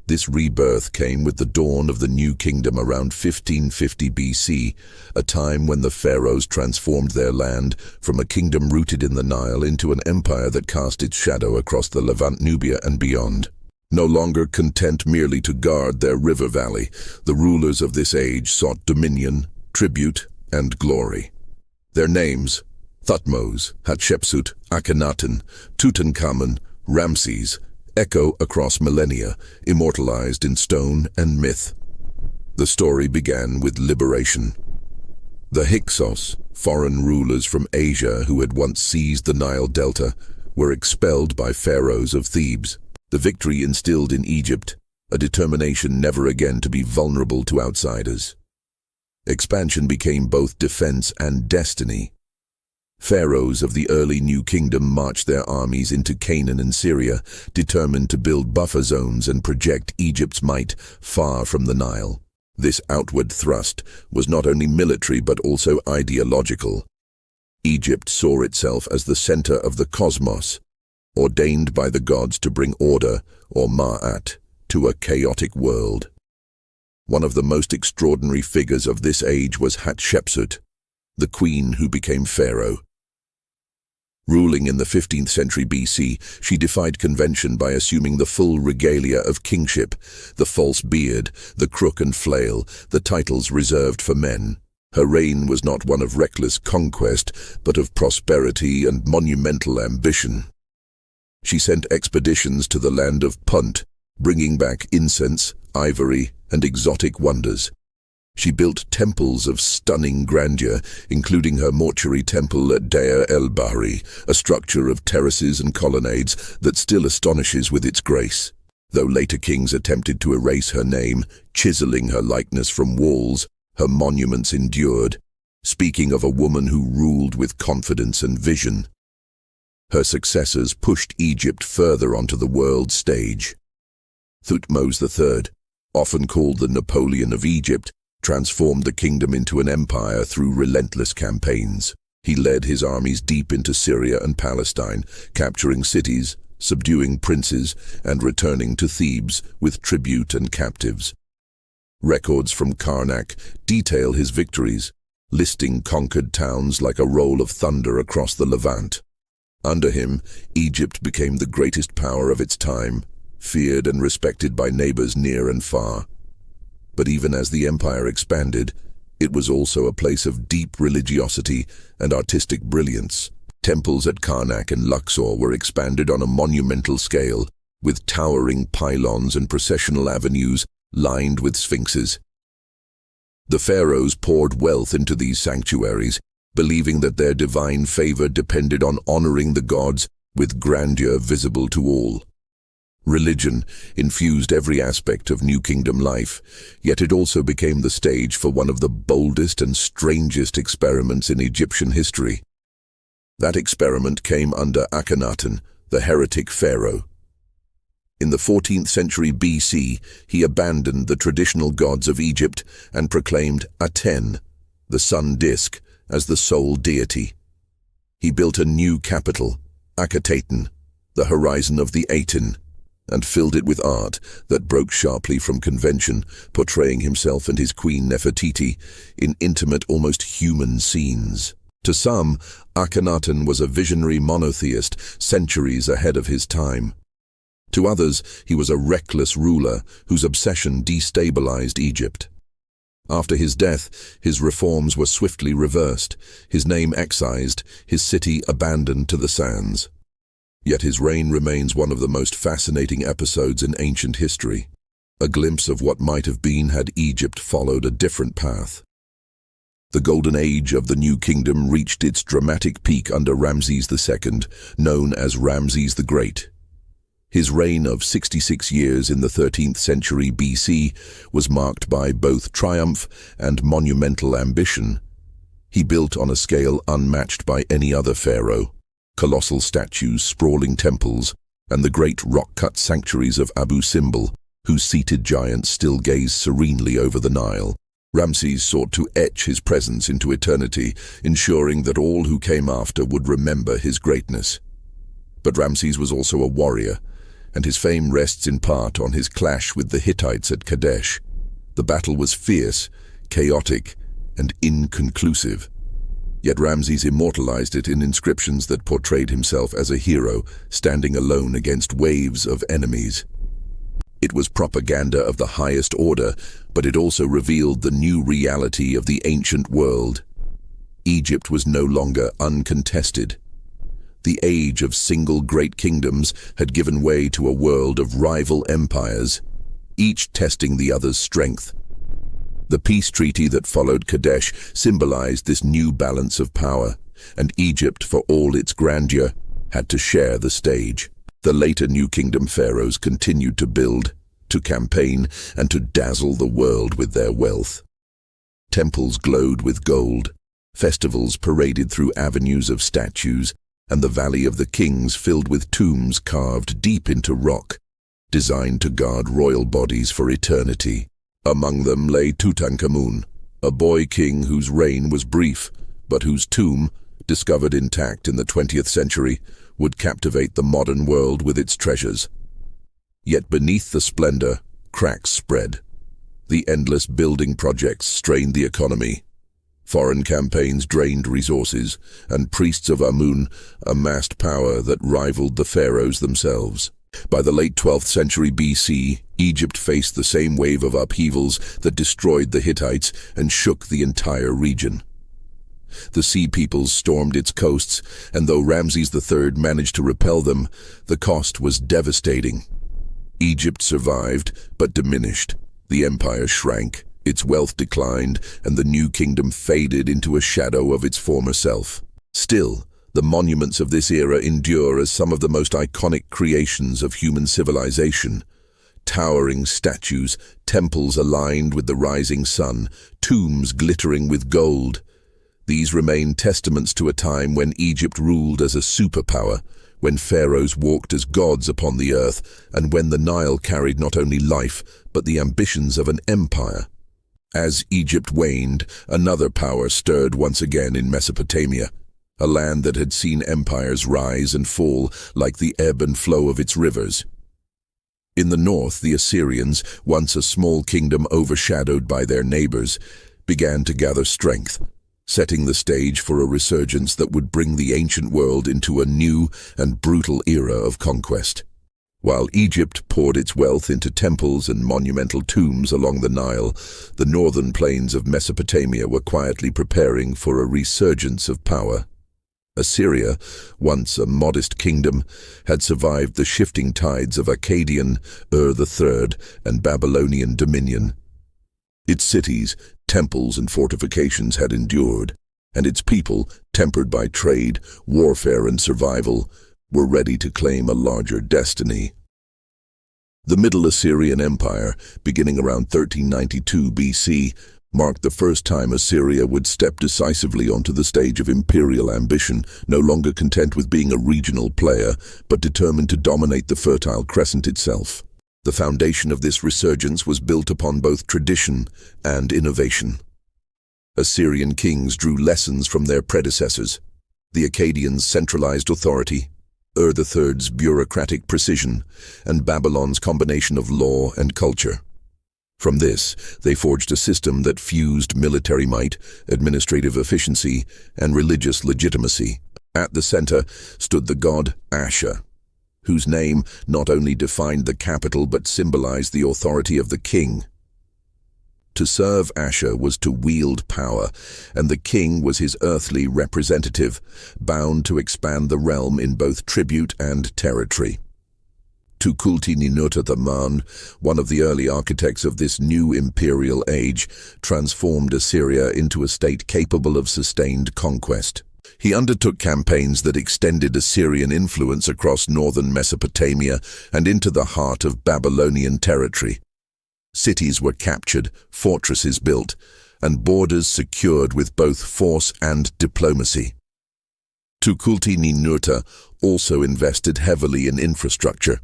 Speaker 1: This rebirth came with the dawn of the New Kingdom around 1550 BC, a time when the pharaohs transformed their land from a kingdom rooted in the Nile into an empire that cast its shadow across the Levant, Nubia, and beyond. No longer content merely to guard their river valley, the rulers of this age sought dominion, tribute, and glory. Their names: Thutmose, Hatshepsut, Akhenaten, Tutankhamun, Ramses, echo across millennia, immortalized in stone and myth. The story began with liberation. The Hyksos, foreign rulers from Asia who had once seized the Nile Delta, were expelled by pharaohs of Thebes. The victory instilled in Egypt a determination never again to be vulnerable to outsiders. Expansion became both defense and destiny. Pharaohs of the early New Kingdom marched their armies into Canaan and Syria, determined to build buffer zones and project Egypt's might far from the Nile. This outward thrust was not only military but also ideological. Egypt saw itself as the center of the cosmos, ordained by the gods to bring order, or Ma'at, to a chaotic world. One of the most extraordinary figures of this age was Hatshepsut, the queen who became pharaoh. Ruling in the 15th century BC, she defied convention by assuming the full regalia of kingship, the false beard, the crook and flail, the titles reserved for men. Her reign was not one of reckless conquest, but of prosperity and monumental ambition. She sent expeditions to the land of Punt, bringing back incense, ivory, and exotic wonders. She built temples of stunning grandeur, including her mortuary temple at Deir el-Bahri, a structure of terraces and colonnades that still astonishes with its grace. Though later kings attempted to erase her name, chiseling her likeness from walls, her monuments endured, speaking of a woman who ruled with confidence and vision. Her successors pushed Egypt further onto the world stage. Thutmose III, often called the Napoleon of Egypt, transformed the kingdom into an empire through relentless campaigns. He led his armies deep into Syria and Palestine, capturing cities, subduing princes, and returning to Thebes with tribute and captives. Records from Karnak detail his victories, listing conquered towns like a roll of thunder across the Levant. Under him, Egypt became the greatest power of its time, feared and respected by neighbors near and far. But even as the empire expanded, it was also a place of deep religiosity and artistic brilliance. Temples at Karnak and Luxor were expanded on a monumental scale, with towering pylons and processional avenues lined with sphinxes. The pharaohs poured wealth into these sanctuaries, believing that their divine favor depended on honoring the gods with grandeur visible to all. Religion infused every aspect of New Kingdom life, yet it also became the stage for one of the boldest and strangest experiments in Egyptian history. That experiment came under Akhenaten, the heretic pharaoh. In the 14th century BC, he abandoned the traditional gods of Egypt and proclaimed Aten, the sun disk, as the sole deity. He built a new capital, Akhetaten, the horizon of the Aten, and filled it with art that broke sharply from convention, portraying himself and his queen Nefertiti in intimate, almost human scenes. To some, Akhenaten was a visionary monotheist, centuries ahead of his time. To others, he was a reckless ruler whose obsession destabilized Egypt. After his death, his reforms were swiftly reversed, his name excised, his city abandoned to the sands. Yet his reign remains one of the most fascinating episodes in ancient history, a glimpse of what might have been had Egypt followed a different path. The golden age of the New Kingdom reached its dramatic peak under Ramses II, known as Ramses the Great. His reign of 66 years in the 13th century BC was marked by both triumph and monumental ambition. He built on a scale unmatched by any other pharaoh, colossal statues, sprawling temples, and the great rock-cut sanctuaries of Abu Simbel, whose seated giants still gaze serenely over the Nile. Ramses sought to etch his presence into eternity, ensuring that all who came after would remember his greatness. But Ramses was also a warrior, and his fame rests in part on his clash with the Hittites at Kadesh. The battle was fierce, chaotic, and inconclusive. Yet Ramses immortalized it in inscriptions that portrayed himself as a hero, standing alone against waves of enemies. It was propaganda of the highest order, but it also revealed the new reality of the ancient world. Egypt was no longer uncontested. The age of single great kingdoms had given way to a world of rival empires, each testing the other's strength. The peace treaty that followed Kadesh symbolized this new balance of power, and Egypt, for all its grandeur, had to share the stage. The later New Kingdom pharaohs continued to build, to campaign, and to dazzle the world with their wealth. Temples glowed with gold, festivals paraded through avenues of statues, and the Valley of the Kings filled with tombs carved deep into rock, designed to guard royal bodies for eternity. Among them lay Tutankhamun, a boy king whose reign was brief, but whose tomb, discovered intact in the 20th century, would captivate the modern world with its treasures. Yet beneath the splendor, cracks spread. The endless building projects strained the economy. Foreign campaigns drained resources, and priests of Amun amassed power that rivaled the pharaohs themselves. By the late 12th century BC, Egypt faced the same wave of upheavals that destroyed the Hittites and shook the entire region. The Sea Peoples stormed its coasts, and though Ramses III managed to repel them, the cost was devastating. Egypt survived, but diminished. The empire shrank, its wealth declined, and the new kingdom faded into a shadow of its former self. Still, the monuments of this era endure as some of the most iconic creations of human civilization. Towering statues, temples aligned with the rising sun, tombs glittering with gold. These remain testaments to a time when Egypt ruled as a superpower, when pharaohs walked as gods upon the earth, and when the Nile carried not only life, but the ambitions of an empire. As Egypt waned, another power stirred once again in Mesopotamia, a land that had seen empires rise and fall like the ebb and flow of its rivers. In the north, the Assyrians, once a small kingdom overshadowed by their neighbors, began to gather strength, setting the stage for a resurgence that would bring the ancient world into a new and brutal era of conquest. While Egypt poured its wealth into temples and monumental tombs along the Nile, the northern plains of Mesopotamia were quietly preparing for a resurgence of power. Assyria, once a modest kingdom, had survived the shifting tides of Akkadian, III, and Babylonian dominion. Its cities, temples, and fortifications had endured, and its people, tempered by trade, warfare, and survival, were ready to claim a larger destiny. The Middle Assyrian Empire, beginning around 1392 BC, marked the first time Assyria would step decisively onto the stage of imperial ambition, no longer content with being a regional player, but determined to dominate the Fertile Crescent itself. The foundation of this resurgence was built upon both tradition and innovation. Assyrian kings drew lessons from their predecessors, the Akkadians' centralized authority, III's bureaucratic precision, and Babylon's combination of law and culture. From this, they forged a system that fused military might, administrative efficiency, and religious legitimacy. At the center stood the god Asher, whose name not only defined the capital but symbolized the authority of the king. To serve Asher was to wield power, and the king was his earthly representative, bound to expand the realm in both tribute and territory. Tukulti-Ninurta-Thamman, one of the early architects of this new imperial age, transformed Assyria into a state capable of sustained conquest. He undertook campaigns that extended Assyrian influence across northern Mesopotamia and into the heart of Babylonian territory. Cities were captured, fortresses built, and borders secured with both force and diplomacy. Tukulti-Ninurta also invested heavily in infrastructure.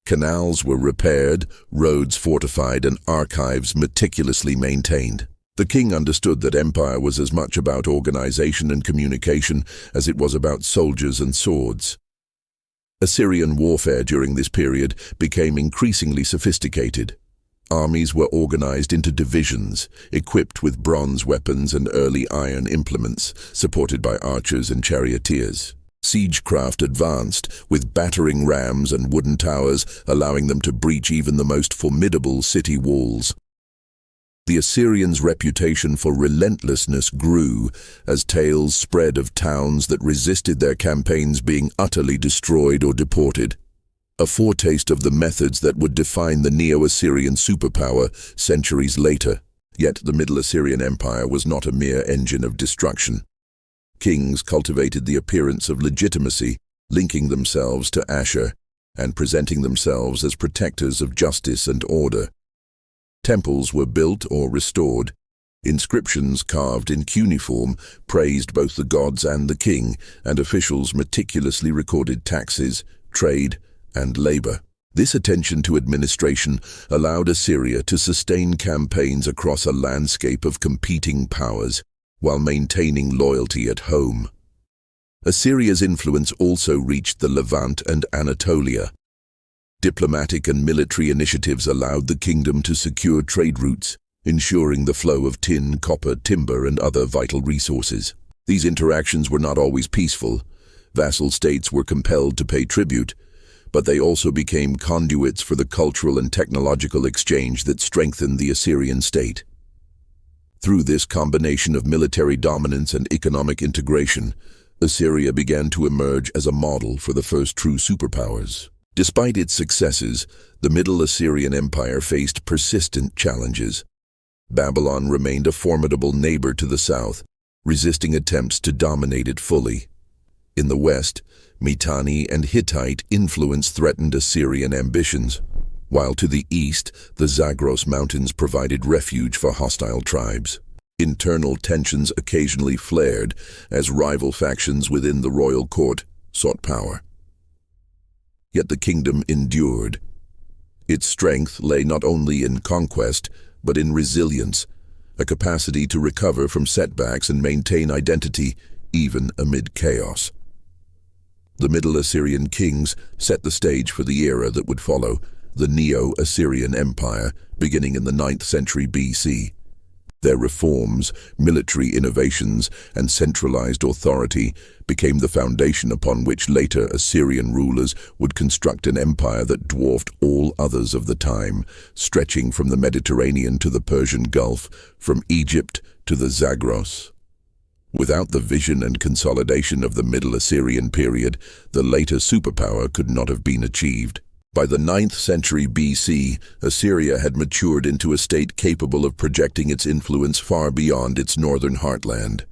Speaker 1: Canals were repaired, roads fortified, and archives meticulously maintained. The king understood that empire was as much about organization and communication as it was about soldiers and swords. Assyrian warfare during this period became increasingly sophisticated. Armies were organized into divisions, equipped with bronze weapons and early iron implements, supported by archers and charioteers. Siegecraft advanced, with battering rams and wooden towers, allowing them to breach even the most formidable city walls. The Assyrians' reputation for relentlessness grew as tales spread of towns that resisted their campaigns being utterly destroyed or deported. A foretaste of the methods that would define the Neo-Assyrian superpower centuries later. Yet the Middle Assyrian Empire was not a mere engine of destruction. Kings cultivated the appearance of legitimacy, linking themselves to Ashur and presenting themselves as protectors of justice and order. Temples were built or restored. Inscriptions carved in cuneiform praised both the gods and the king, and officials meticulously recorded taxes, trade, and labor. This attention to administration allowed Assyria to sustain campaigns across a landscape of competing powers, while maintaining loyalty at home. Assyria's influence also reached the Levant and Anatolia. Diplomatic and military initiatives allowed the kingdom to secure trade routes, ensuring the flow of tin, copper, timber, and other vital resources. These interactions were not always peaceful. Vassal states were compelled to pay tribute, but they also became conduits for the cultural and technological exchange that strengthened the Assyrian state. Through this combination of military dominance and economic integration, Assyria began to emerge as a model for the first true superpowers. Despite its successes, the Middle Assyrian Empire faced persistent challenges. Babylon remained a formidable neighbor to the south, resisting attempts to dominate it fully. In the west, Mitanni and Hittite influence threatened Assyrian ambitions, while to the east, the Zagros Mountains provided refuge for hostile tribes. Internal tensions occasionally flared as rival factions within the royal court sought power. Yet the kingdom endured. Its strength lay not only in conquest, but in resilience, a capacity to recover from setbacks and maintain identity even amid chaos. The Middle Assyrian kings set the stage for the era that would follow, the Neo-Assyrian Empire, beginning in the 9th century BC. Their reforms, military innovations, and centralized authority became the foundation upon which later Assyrian rulers would construct an empire that dwarfed all others of the time, stretching from the Mediterranean to the Persian Gulf, from Egypt to the Zagros. Without the vision and consolidation of the Middle Assyrian period, the later superpower could not have been achieved. By the 9th century BC, Assyria had matured into a state capable of projecting its influence far beyond its northern heartland.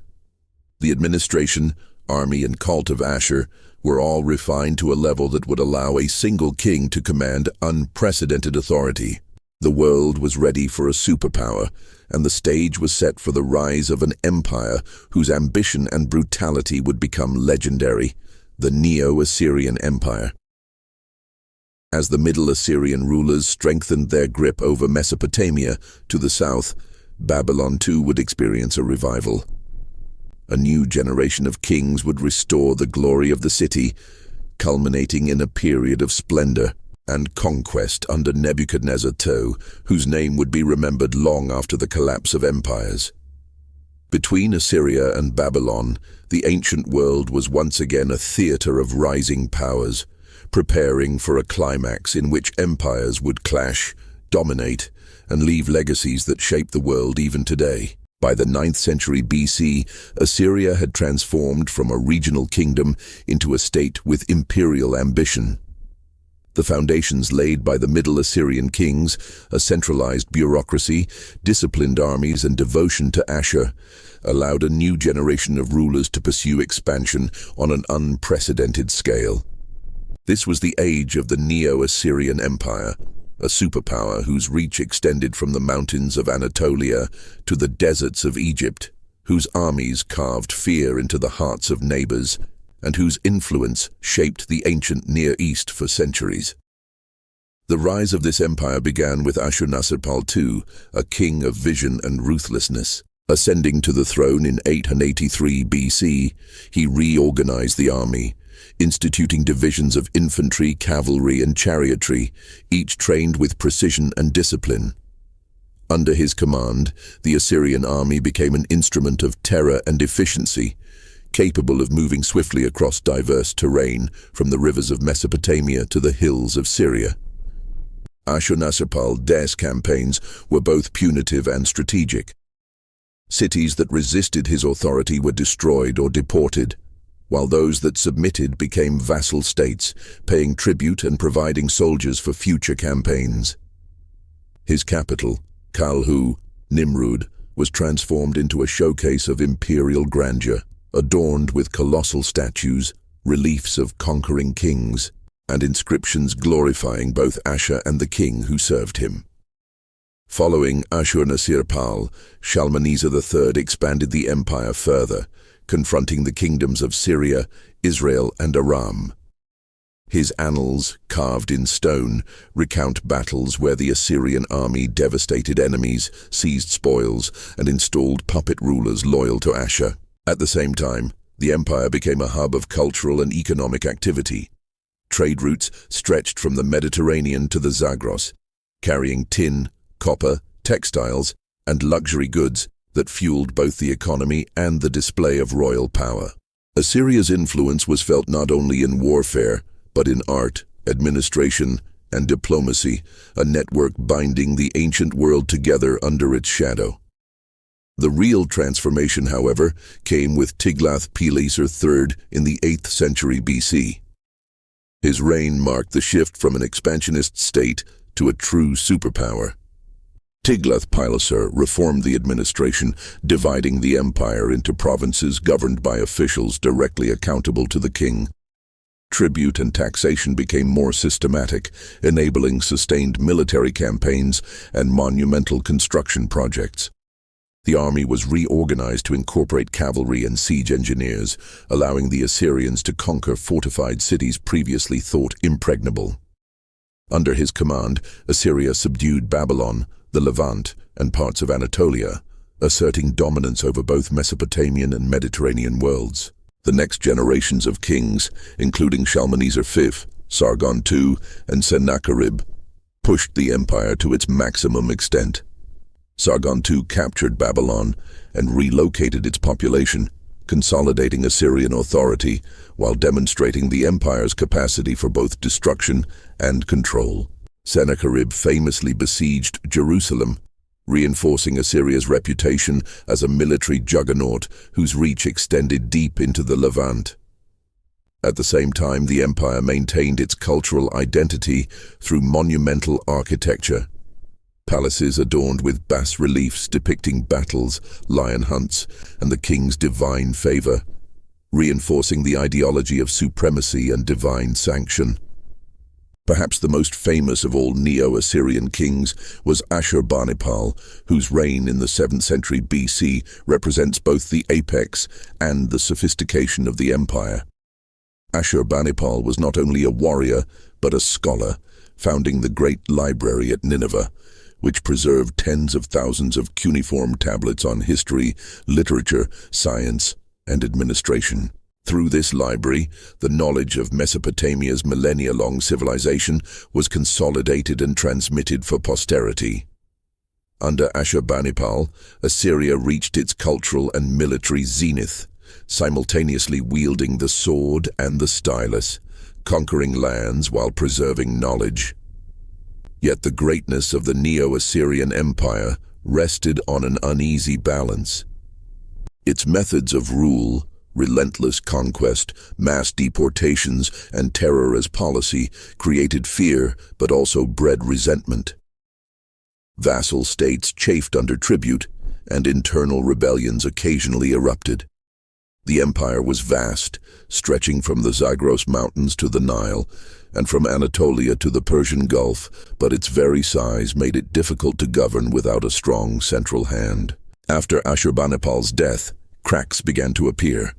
Speaker 1: The administration, army, and cult of Ashur were all refined to a level that would allow a single king to command unprecedented authority. The world was ready for a superpower, and the stage was set for the rise of an empire whose ambition and brutality would become legendary, the Neo-Assyrian Empire. As the Middle Assyrian rulers strengthened their grip over Mesopotamia to the south, Babylon too would experience a revival. A new generation of kings would restore the glory of the city, culminating in a period of splendor and conquest under Nebuchadnezzar II, whose name would be remembered long after the collapse of empires. Between Assyria and Babylon, the ancient world was once again a theater of rising powers, preparing for a climax in which empires would clash, dominate, and leave legacies that shape the world even today. By the 9th century BC, Assyria had transformed from a regional kingdom into a state with imperial ambition. The foundations laid by the Middle Assyrian kings, a centralized bureaucracy, disciplined armies, and devotion to Ashur, allowed a new generation of rulers to pursue expansion on an unprecedented scale. This was the age of the Neo-Assyrian Empire, a superpower whose reach extended from the mountains of Anatolia to the deserts of Egypt, whose armies carved fear into the hearts of neighbors, and whose influence shaped the ancient Near East for centuries. The rise of this empire began with Ashurnasirpal II, a king of vision and ruthlessness. Ascending to the throne in 883 BC, he reorganized the army, instituting divisions of infantry, cavalry, and chariotry, each trained with precision and discipline. Under his command, the Assyrian army became an instrument of terror and efficiency, capable of moving swiftly across diverse terrain from the rivers of Mesopotamia to the hills of Syria. Ashurnasirpal's campaigns were both punitive and strategic. Cities that resisted his authority were destroyed or deported, while those that submitted became vassal states, paying tribute and providing soldiers for future campaigns. His capital, Kalhu, Nimrud, was transformed into a showcase of imperial grandeur, adorned with colossal statues, reliefs of conquering kings, and inscriptions glorifying both Ashur and the king who served him. Following Ashurnasirpal, Shalmaneser III expanded the empire further, confronting the kingdoms of Syria, Israel, and Aram. His annals, carved in stone, recount battles where the Assyrian army devastated enemies, seized spoils, and installed puppet rulers loyal to Ashur. At the same time, the empire became a hub of cultural and economic activity. Trade routes stretched from the Mediterranean to the Zagros, carrying tin, copper, textiles, and luxury goods that fueled both the economy and the display of royal power. Assyria's influence was felt not only in warfare, but in art, administration, and diplomacy, a network binding the ancient world together under its shadow. The real transformation, however, came with Tiglath-Pileser III in the 8th century BC. His reign marked the shift from an expansionist state to a true superpower. Tiglath-Pileser reformed the administration, dividing the empire into provinces governed by officials directly accountable to the king. Tribute and taxation became more systematic, enabling sustained military campaigns and monumental construction projects. The army was reorganized to incorporate cavalry and siege engineers, allowing the Assyrians to conquer fortified cities previously thought impregnable. Under his command, Assyria subdued Babylon, the Levant, and parts of Anatolia, asserting dominance over both Mesopotamian and Mediterranean worlds. The next generations of kings, including Shalmaneser V, Sargon II, and Sennacherib, pushed the empire to its maximum extent. Sargon II captured Babylon and relocated its population, consolidating Assyrian authority while demonstrating the empire's capacity for both destruction and control. Sennacherib famously besieged Jerusalem, reinforcing Assyria's reputation as a military juggernaut whose reach extended deep into the Levant. At the same time, the empire maintained its cultural identity through monumental architecture. Palaces adorned with bas-reliefs depicting battles, lion hunts, and the king's divine favor, reinforcing the ideology of supremacy and divine sanction. Perhaps the most famous of all Neo-Assyrian kings was Ashurbanipal, whose reign in the 7th century BC represents both the apex and the sophistication of the empire. Ashurbanipal was not only a warrior, but a scholar, founding the Great Library at Nineveh, which preserved tens of thousands of cuneiform tablets on history, literature, science, and administration. Through this library, the knowledge of Mesopotamia's millennia-long civilization was consolidated and transmitted for posterity. Under Ashurbanipal, Assyria reached its cultural and military zenith, simultaneously wielding the sword and the stylus, conquering lands while preserving knowledge. Yet the greatness of the Neo-Assyrian Empire rested on an uneasy balance. Its methods of rule, Relentless conquest, mass deportations, and terror as policy created fear but also bred resentment. Vassal states chafed under tribute, and internal rebellions occasionally erupted. The empire was vast, stretching from the Zagros Mountains to the Nile, and from Anatolia to the Persian Gulf, but its very size made it difficult to govern without a strong central hand. After Ashurbanipal's death, cracks began to appear.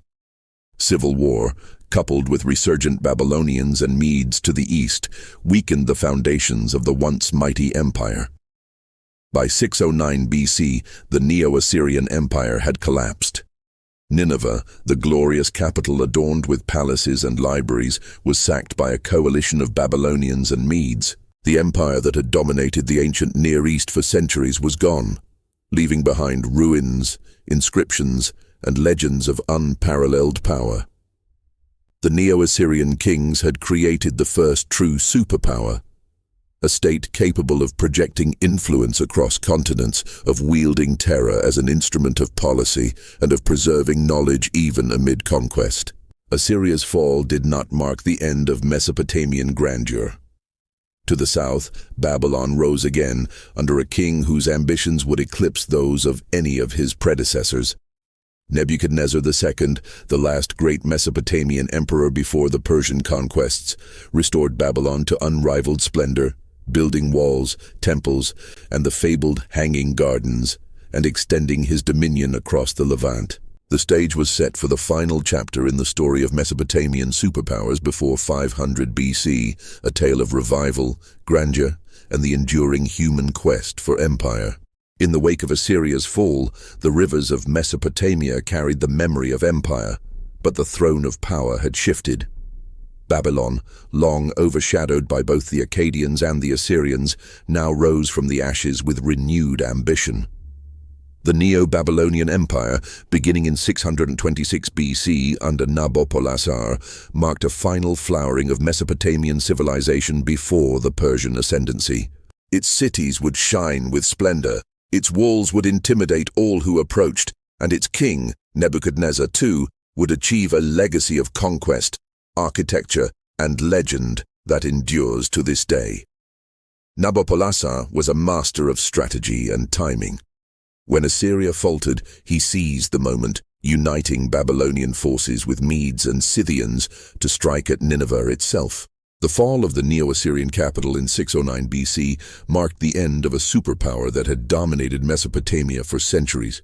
Speaker 1: Civil war, coupled with resurgent Babylonians and Medes to the east, weakened the foundations of the once mighty empire. By 609 BC, the Neo-Assyrian Empire had collapsed. Nineveh, the glorious capital adorned with palaces and libraries, was sacked by a coalition of Babylonians and Medes. The empire that had dominated the ancient Near East for centuries was gone, leaving behind ruins, inscriptions, and legends of unparalleled power. The Neo-Assyrian kings had created the first true superpower, a state capable of projecting influence across continents, of wielding terror as an instrument of policy, and of preserving knowledge even amid conquest. Assyria's fall did not mark the end of Mesopotamian grandeur. To the south, Babylon rose again, under a king whose ambitions would eclipse those of any of his predecessors. Nebuchadnezzar II, the last great Mesopotamian emperor before the Persian conquests, restored Babylon to unrivaled splendor, building walls, temples, and the fabled Hanging Gardens, and extending his dominion across the Levant. The stage was set for the final chapter in the story of Mesopotamian superpowers before 500 BC, a tale of revival, grandeur, and the enduring human quest for empire. In the wake of Assyria's fall, the rivers of Mesopotamia carried the memory of empire, but the throne of power had shifted. Babylon, long overshadowed by both the Akkadians and the Assyrians, now rose from the ashes with renewed ambition. The Neo-Babylonian Empire, beginning in 626 BC under Nabopolassar, marked a final flowering of Mesopotamian civilization before the Persian ascendancy. Its cities would shine with splendor, its walls would intimidate all who approached, and its king, Nebuchadnezzar II, would achieve a legacy of conquest, architecture, and legend that endures to this day. Nabopolassar was a master of strategy and timing. When Assyria faltered, he seized the moment, uniting Babylonian forces with Medes and Scythians to strike at Nineveh itself. The fall of the Neo-Assyrian capital in 609 BC marked the end of a superpower that had dominated Mesopotamia for centuries.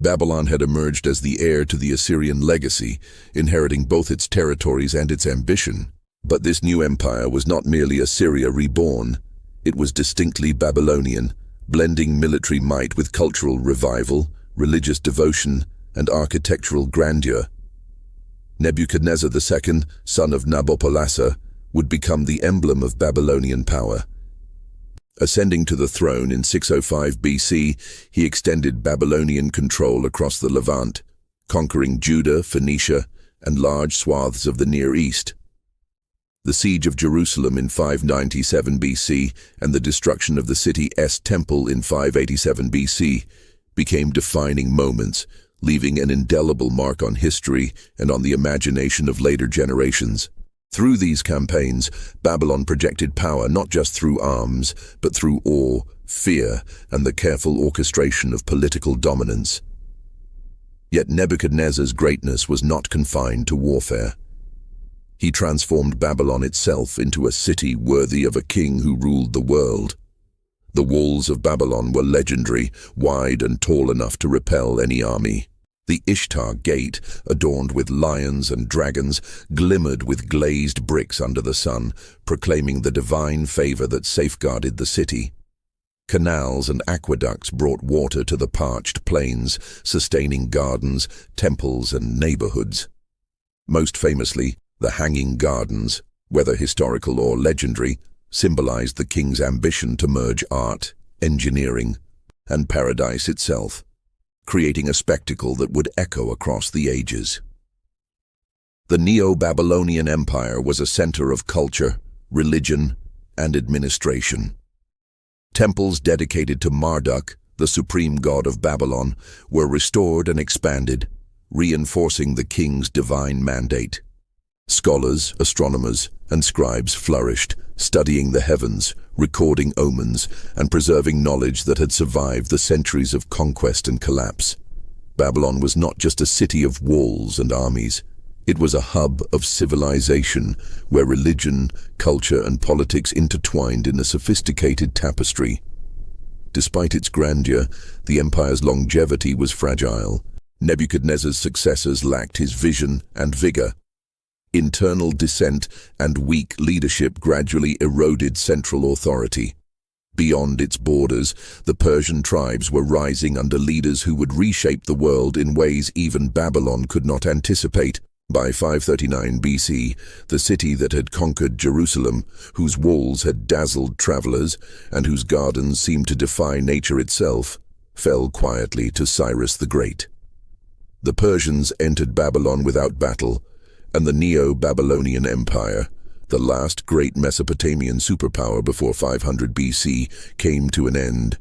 Speaker 1: Babylon had emerged as the heir to the Assyrian legacy, inheriting both its territories and its ambition. But this new empire was not merely Assyria reborn. It was distinctly Babylonian, blending military might with cultural revival, religious devotion, and architectural grandeur. Nebuchadnezzar II, son of Nabopolassar, would become the emblem of Babylonian power. Ascending to the throne in 605 BC, he extended Babylonian control across the Levant, conquering Judah, Phoenicia, and large swaths of the Near East. The siege of Jerusalem in 597 BC and the destruction of the city's temple in 587 BC became defining moments, leaving an indelible mark on history and on the imagination of later generations. Through these campaigns, Babylon projected power not just through arms, but through awe, fear, and the careful orchestration of political dominance. Yet Nebuchadnezzar's greatness was not confined to warfare. He transformed Babylon itself into a city worthy of a king who ruled the world. The walls of Babylon were legendary, wide and tall enough to repel any army. The Ishtar Gate, adorned with lions and dragons, glimmered with glazed bricks under the sun, proclaiming the divine favor that safeguarded the city. Canals and aqueducts brought water to the parched plains, sustaining gardens, temples, and neighborhoods. Most famously, the Hanging Gardens, whether historical or legendary, symbolized the king's ambition to merge art, engineering, and paradise itself, creating a spectacle that would echo across the ages. The Neo-Babylonian Empire was a center of culture, religion, and administration. Temples dedicated to Marduk, the supreme god of Babylon, were restored and expanded, reinforcing the king's divine mandate. Scholars, astronomers, and scribes flourished, studying the heavens, recording omens, and preserving knowledge that had survived the centuries of conquest and collapse. Babylon was not just a city of walls and armies. It was a hub of civilization, where religion, culture, and politics intertwined in a sophisticated tapestry. Despite its grandeur, the empire's longevity was fragile. Nebuchadnezzar's successors lacked his vision and vigor. Internal dissent and weak leadership gradually eroded central authority. Beyond its borders, the Persian tribes were rising under leaders who would reshape the world in ways even Babylon could not anticipate. By 539 BC, the city that had conquered Jerusalem, whose walls had dazzled travelers, and whose gardens seemed to defy nature itself, fell quietly to Cyrus the Great. The Persians entered Babylon without battle, and the Neo-Babylonian Empire, the last great Mesopotamian superpower before 500 BC, came to an end.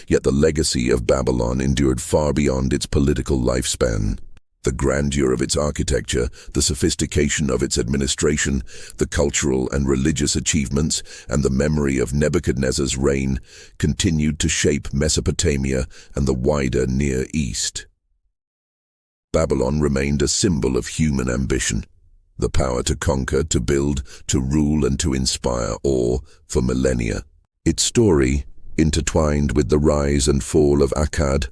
Speaker 1: Yet the legacy of Babylon endured far beyond its political lifespan. The grandeur of its architecture, the sophistication of its administration, the cultural and religious achievements, and the memory of Nebuchadnezzar's reign continued to shape Mesopotamia and the wider Near East. Babylon remained a symbol of human ambition, the power to conquer, to build, to rule, and to inspire awe for millennia. Its story, intertwined with the rise and fall of Akkad,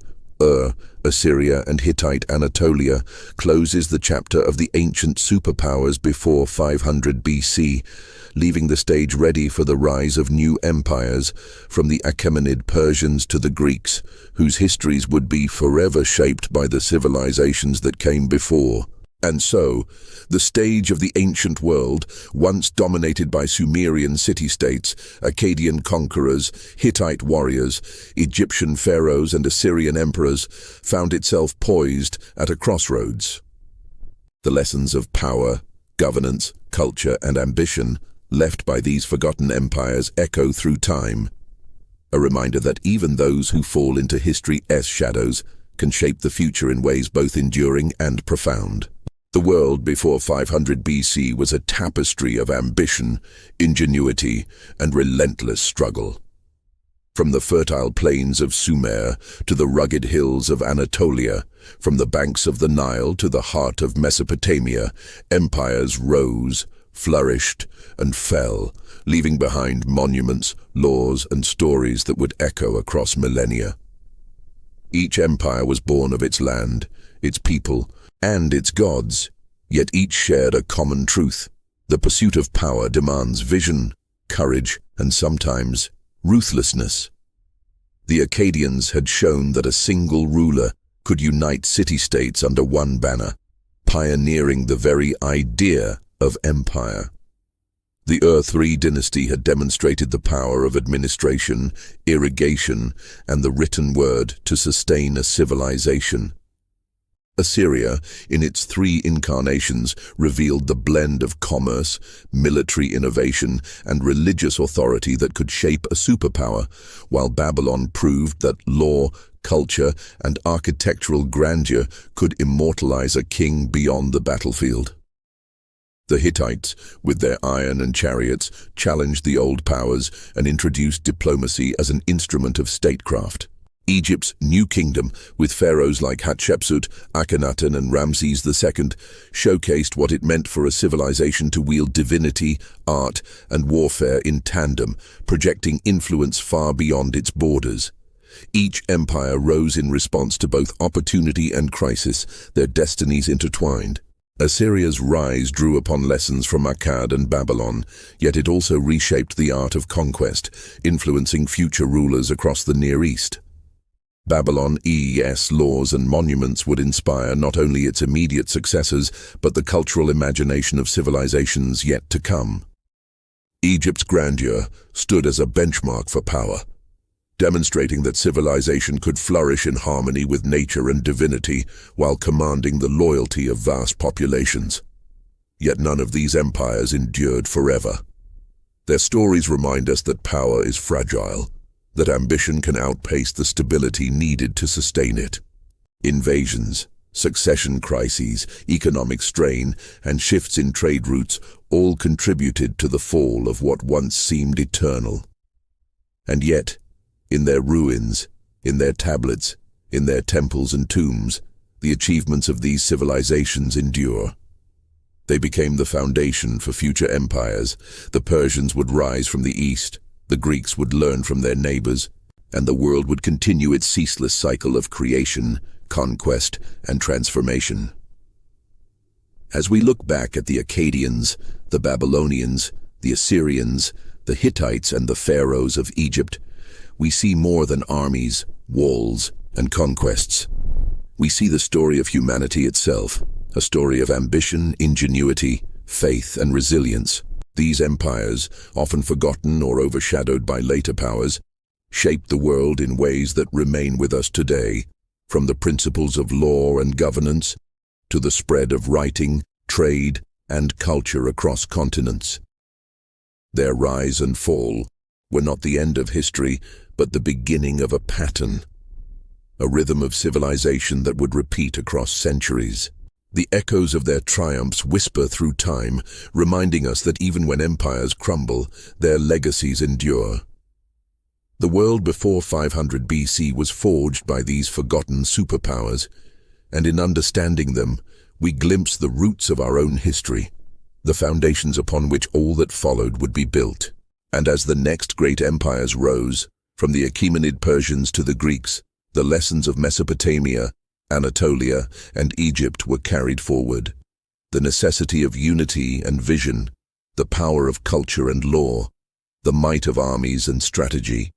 Speaker 1: Assyria, and Hittite Anatolia, closes the chapter of the ancient superpowers before 500 BC, leaving the stage ready for the rise of new empires, from the Achaemenid Persians to the Greeks, whose histories would be forever shaped by the civilizations that came before. And so, the stage of the ancient world, once dominated by Sumerian city-states, Akkadian conquerors, Hittite warriors, Egyptian pharaohs, and Assyrian emperors, found itself poised at a crossroads. The lessons of power, governance, culture, and ambition left by these forgotten empires echo through time, a reminder that even those who fall into history's shadows can shape the future in ways both enduring and profound. The world before 500 BC was a tapestry of ambition, ingenuity, and relentless struggle. From the fertile plains of Sumer to the rugged hills of Anatolia, from the banks of the Nile to the heart of Mesopotamia, empires rose, flourished, and fell, leaving behind monuments, laws, and stories that would echo across millennia. Each empire was born of its land, its people, and its gods, yet each shared a common truth. The pursuit of power demands vision, courage, and sometimes ruthlessness. The Akkadians had shown that a single ruler could unite city-states under one banner, pioneering the very idea of empire. The Ur-3 dynasty had demonstrated the power of administration, irrigation, and the written word to sustain a civilization. Assyria, in its three incarnations, revealed the blend of commerce, military innovation, and religious authority that could shape a superpower, while Babylon proved that law, culture, and architectural grandeur could immortalize a king beyond the battlefield. The Hittites, with their iron and chariots, challenged the old powers and introduced diplomacy as an instrument of statecraft. Egypt's new kingdom, with pharaohs like Hatshepsut, Akhenaten, and Ramses II, showcased what it meant for a civilization to wield divinity, art, and warfare in tandem, projecting influence far beyond its borders. Each empire rose in response to both opportunity and crisis, their destinies intertwined. Assyria's rise drew upon lessons from Akkad and Babylon, yet it also reshaped the art of conquest, influencing future rulers across the Near East. Babylon's laws and monuments would inspire not only its immediate successors, but the cultural imagination of civilizations yet to come. Egypt's grandeur stood as a benchmark for power, demonstrating that civilization could flourish in harmony with nature and divinity while commanding the loyalty of vast populations. Yet none of these empires endured forever. Their stories remind us that power is fragile, that ambition can outpace the stability needed to sustain it. Invasions, Succession crises, economic strain, and shifts in trade routes all contributed to the fall of what once seemed eternal. And yet, in their ruins, in their tablets, in their temples and tombs, the achievements of these civilizations endure. They became the foundation for future empires. The Persians would rise from the east, the Greeks would learn from their neighbors, and the world would continue its ceaseless cycle of creation, conquest, and transformation. As we look back at the Akkadians, the Babylonians, the Assyrians, the Hittites, and the pharaohs of Egypt, we see more than armies, walls, and conquests. We see the story of humanity itself, a story of ambition, ingenuity, faith, and resilience. These empires, often forgotten or overshadowed by later powers, shaped the world in ways that remain with us today, from the principles of law and governance to the spread of writing, trade, and culture across continents. Their rise and fall were not the end of history, but the beginning of a pattern, a rhythm of civilization that would repeat across centuries. The echoes of their triumphs whisper through time, reminding us that even when empires crumble, their legacies endure. The world before 500 BC was forged by these forgotten superpowers, and in understanding them, we glimpse the roots of our own history, the foundations upon which all that followed would be built. And as the next great empires rose, from the Achaemenid Persians to the Greeks, the lessons of Mesopotamia, Anatolia, and Egypt were carried forward. The necessity of unity and vision, the power of culture and law, the might of armies and strategy,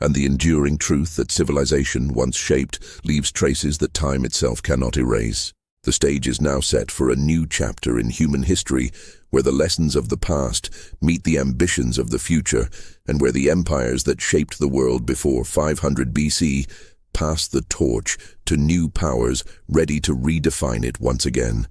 Speaker 1: and the enduring truth that civilization, once shaped, leaves traces that time itself cannot erase. The stage is now set for a new chapter in human history, where the lessons of the past meet the ambitions of the future, and where the empires that shaped the world before 500 BC pass the torch to new powers ready to redefine it once again.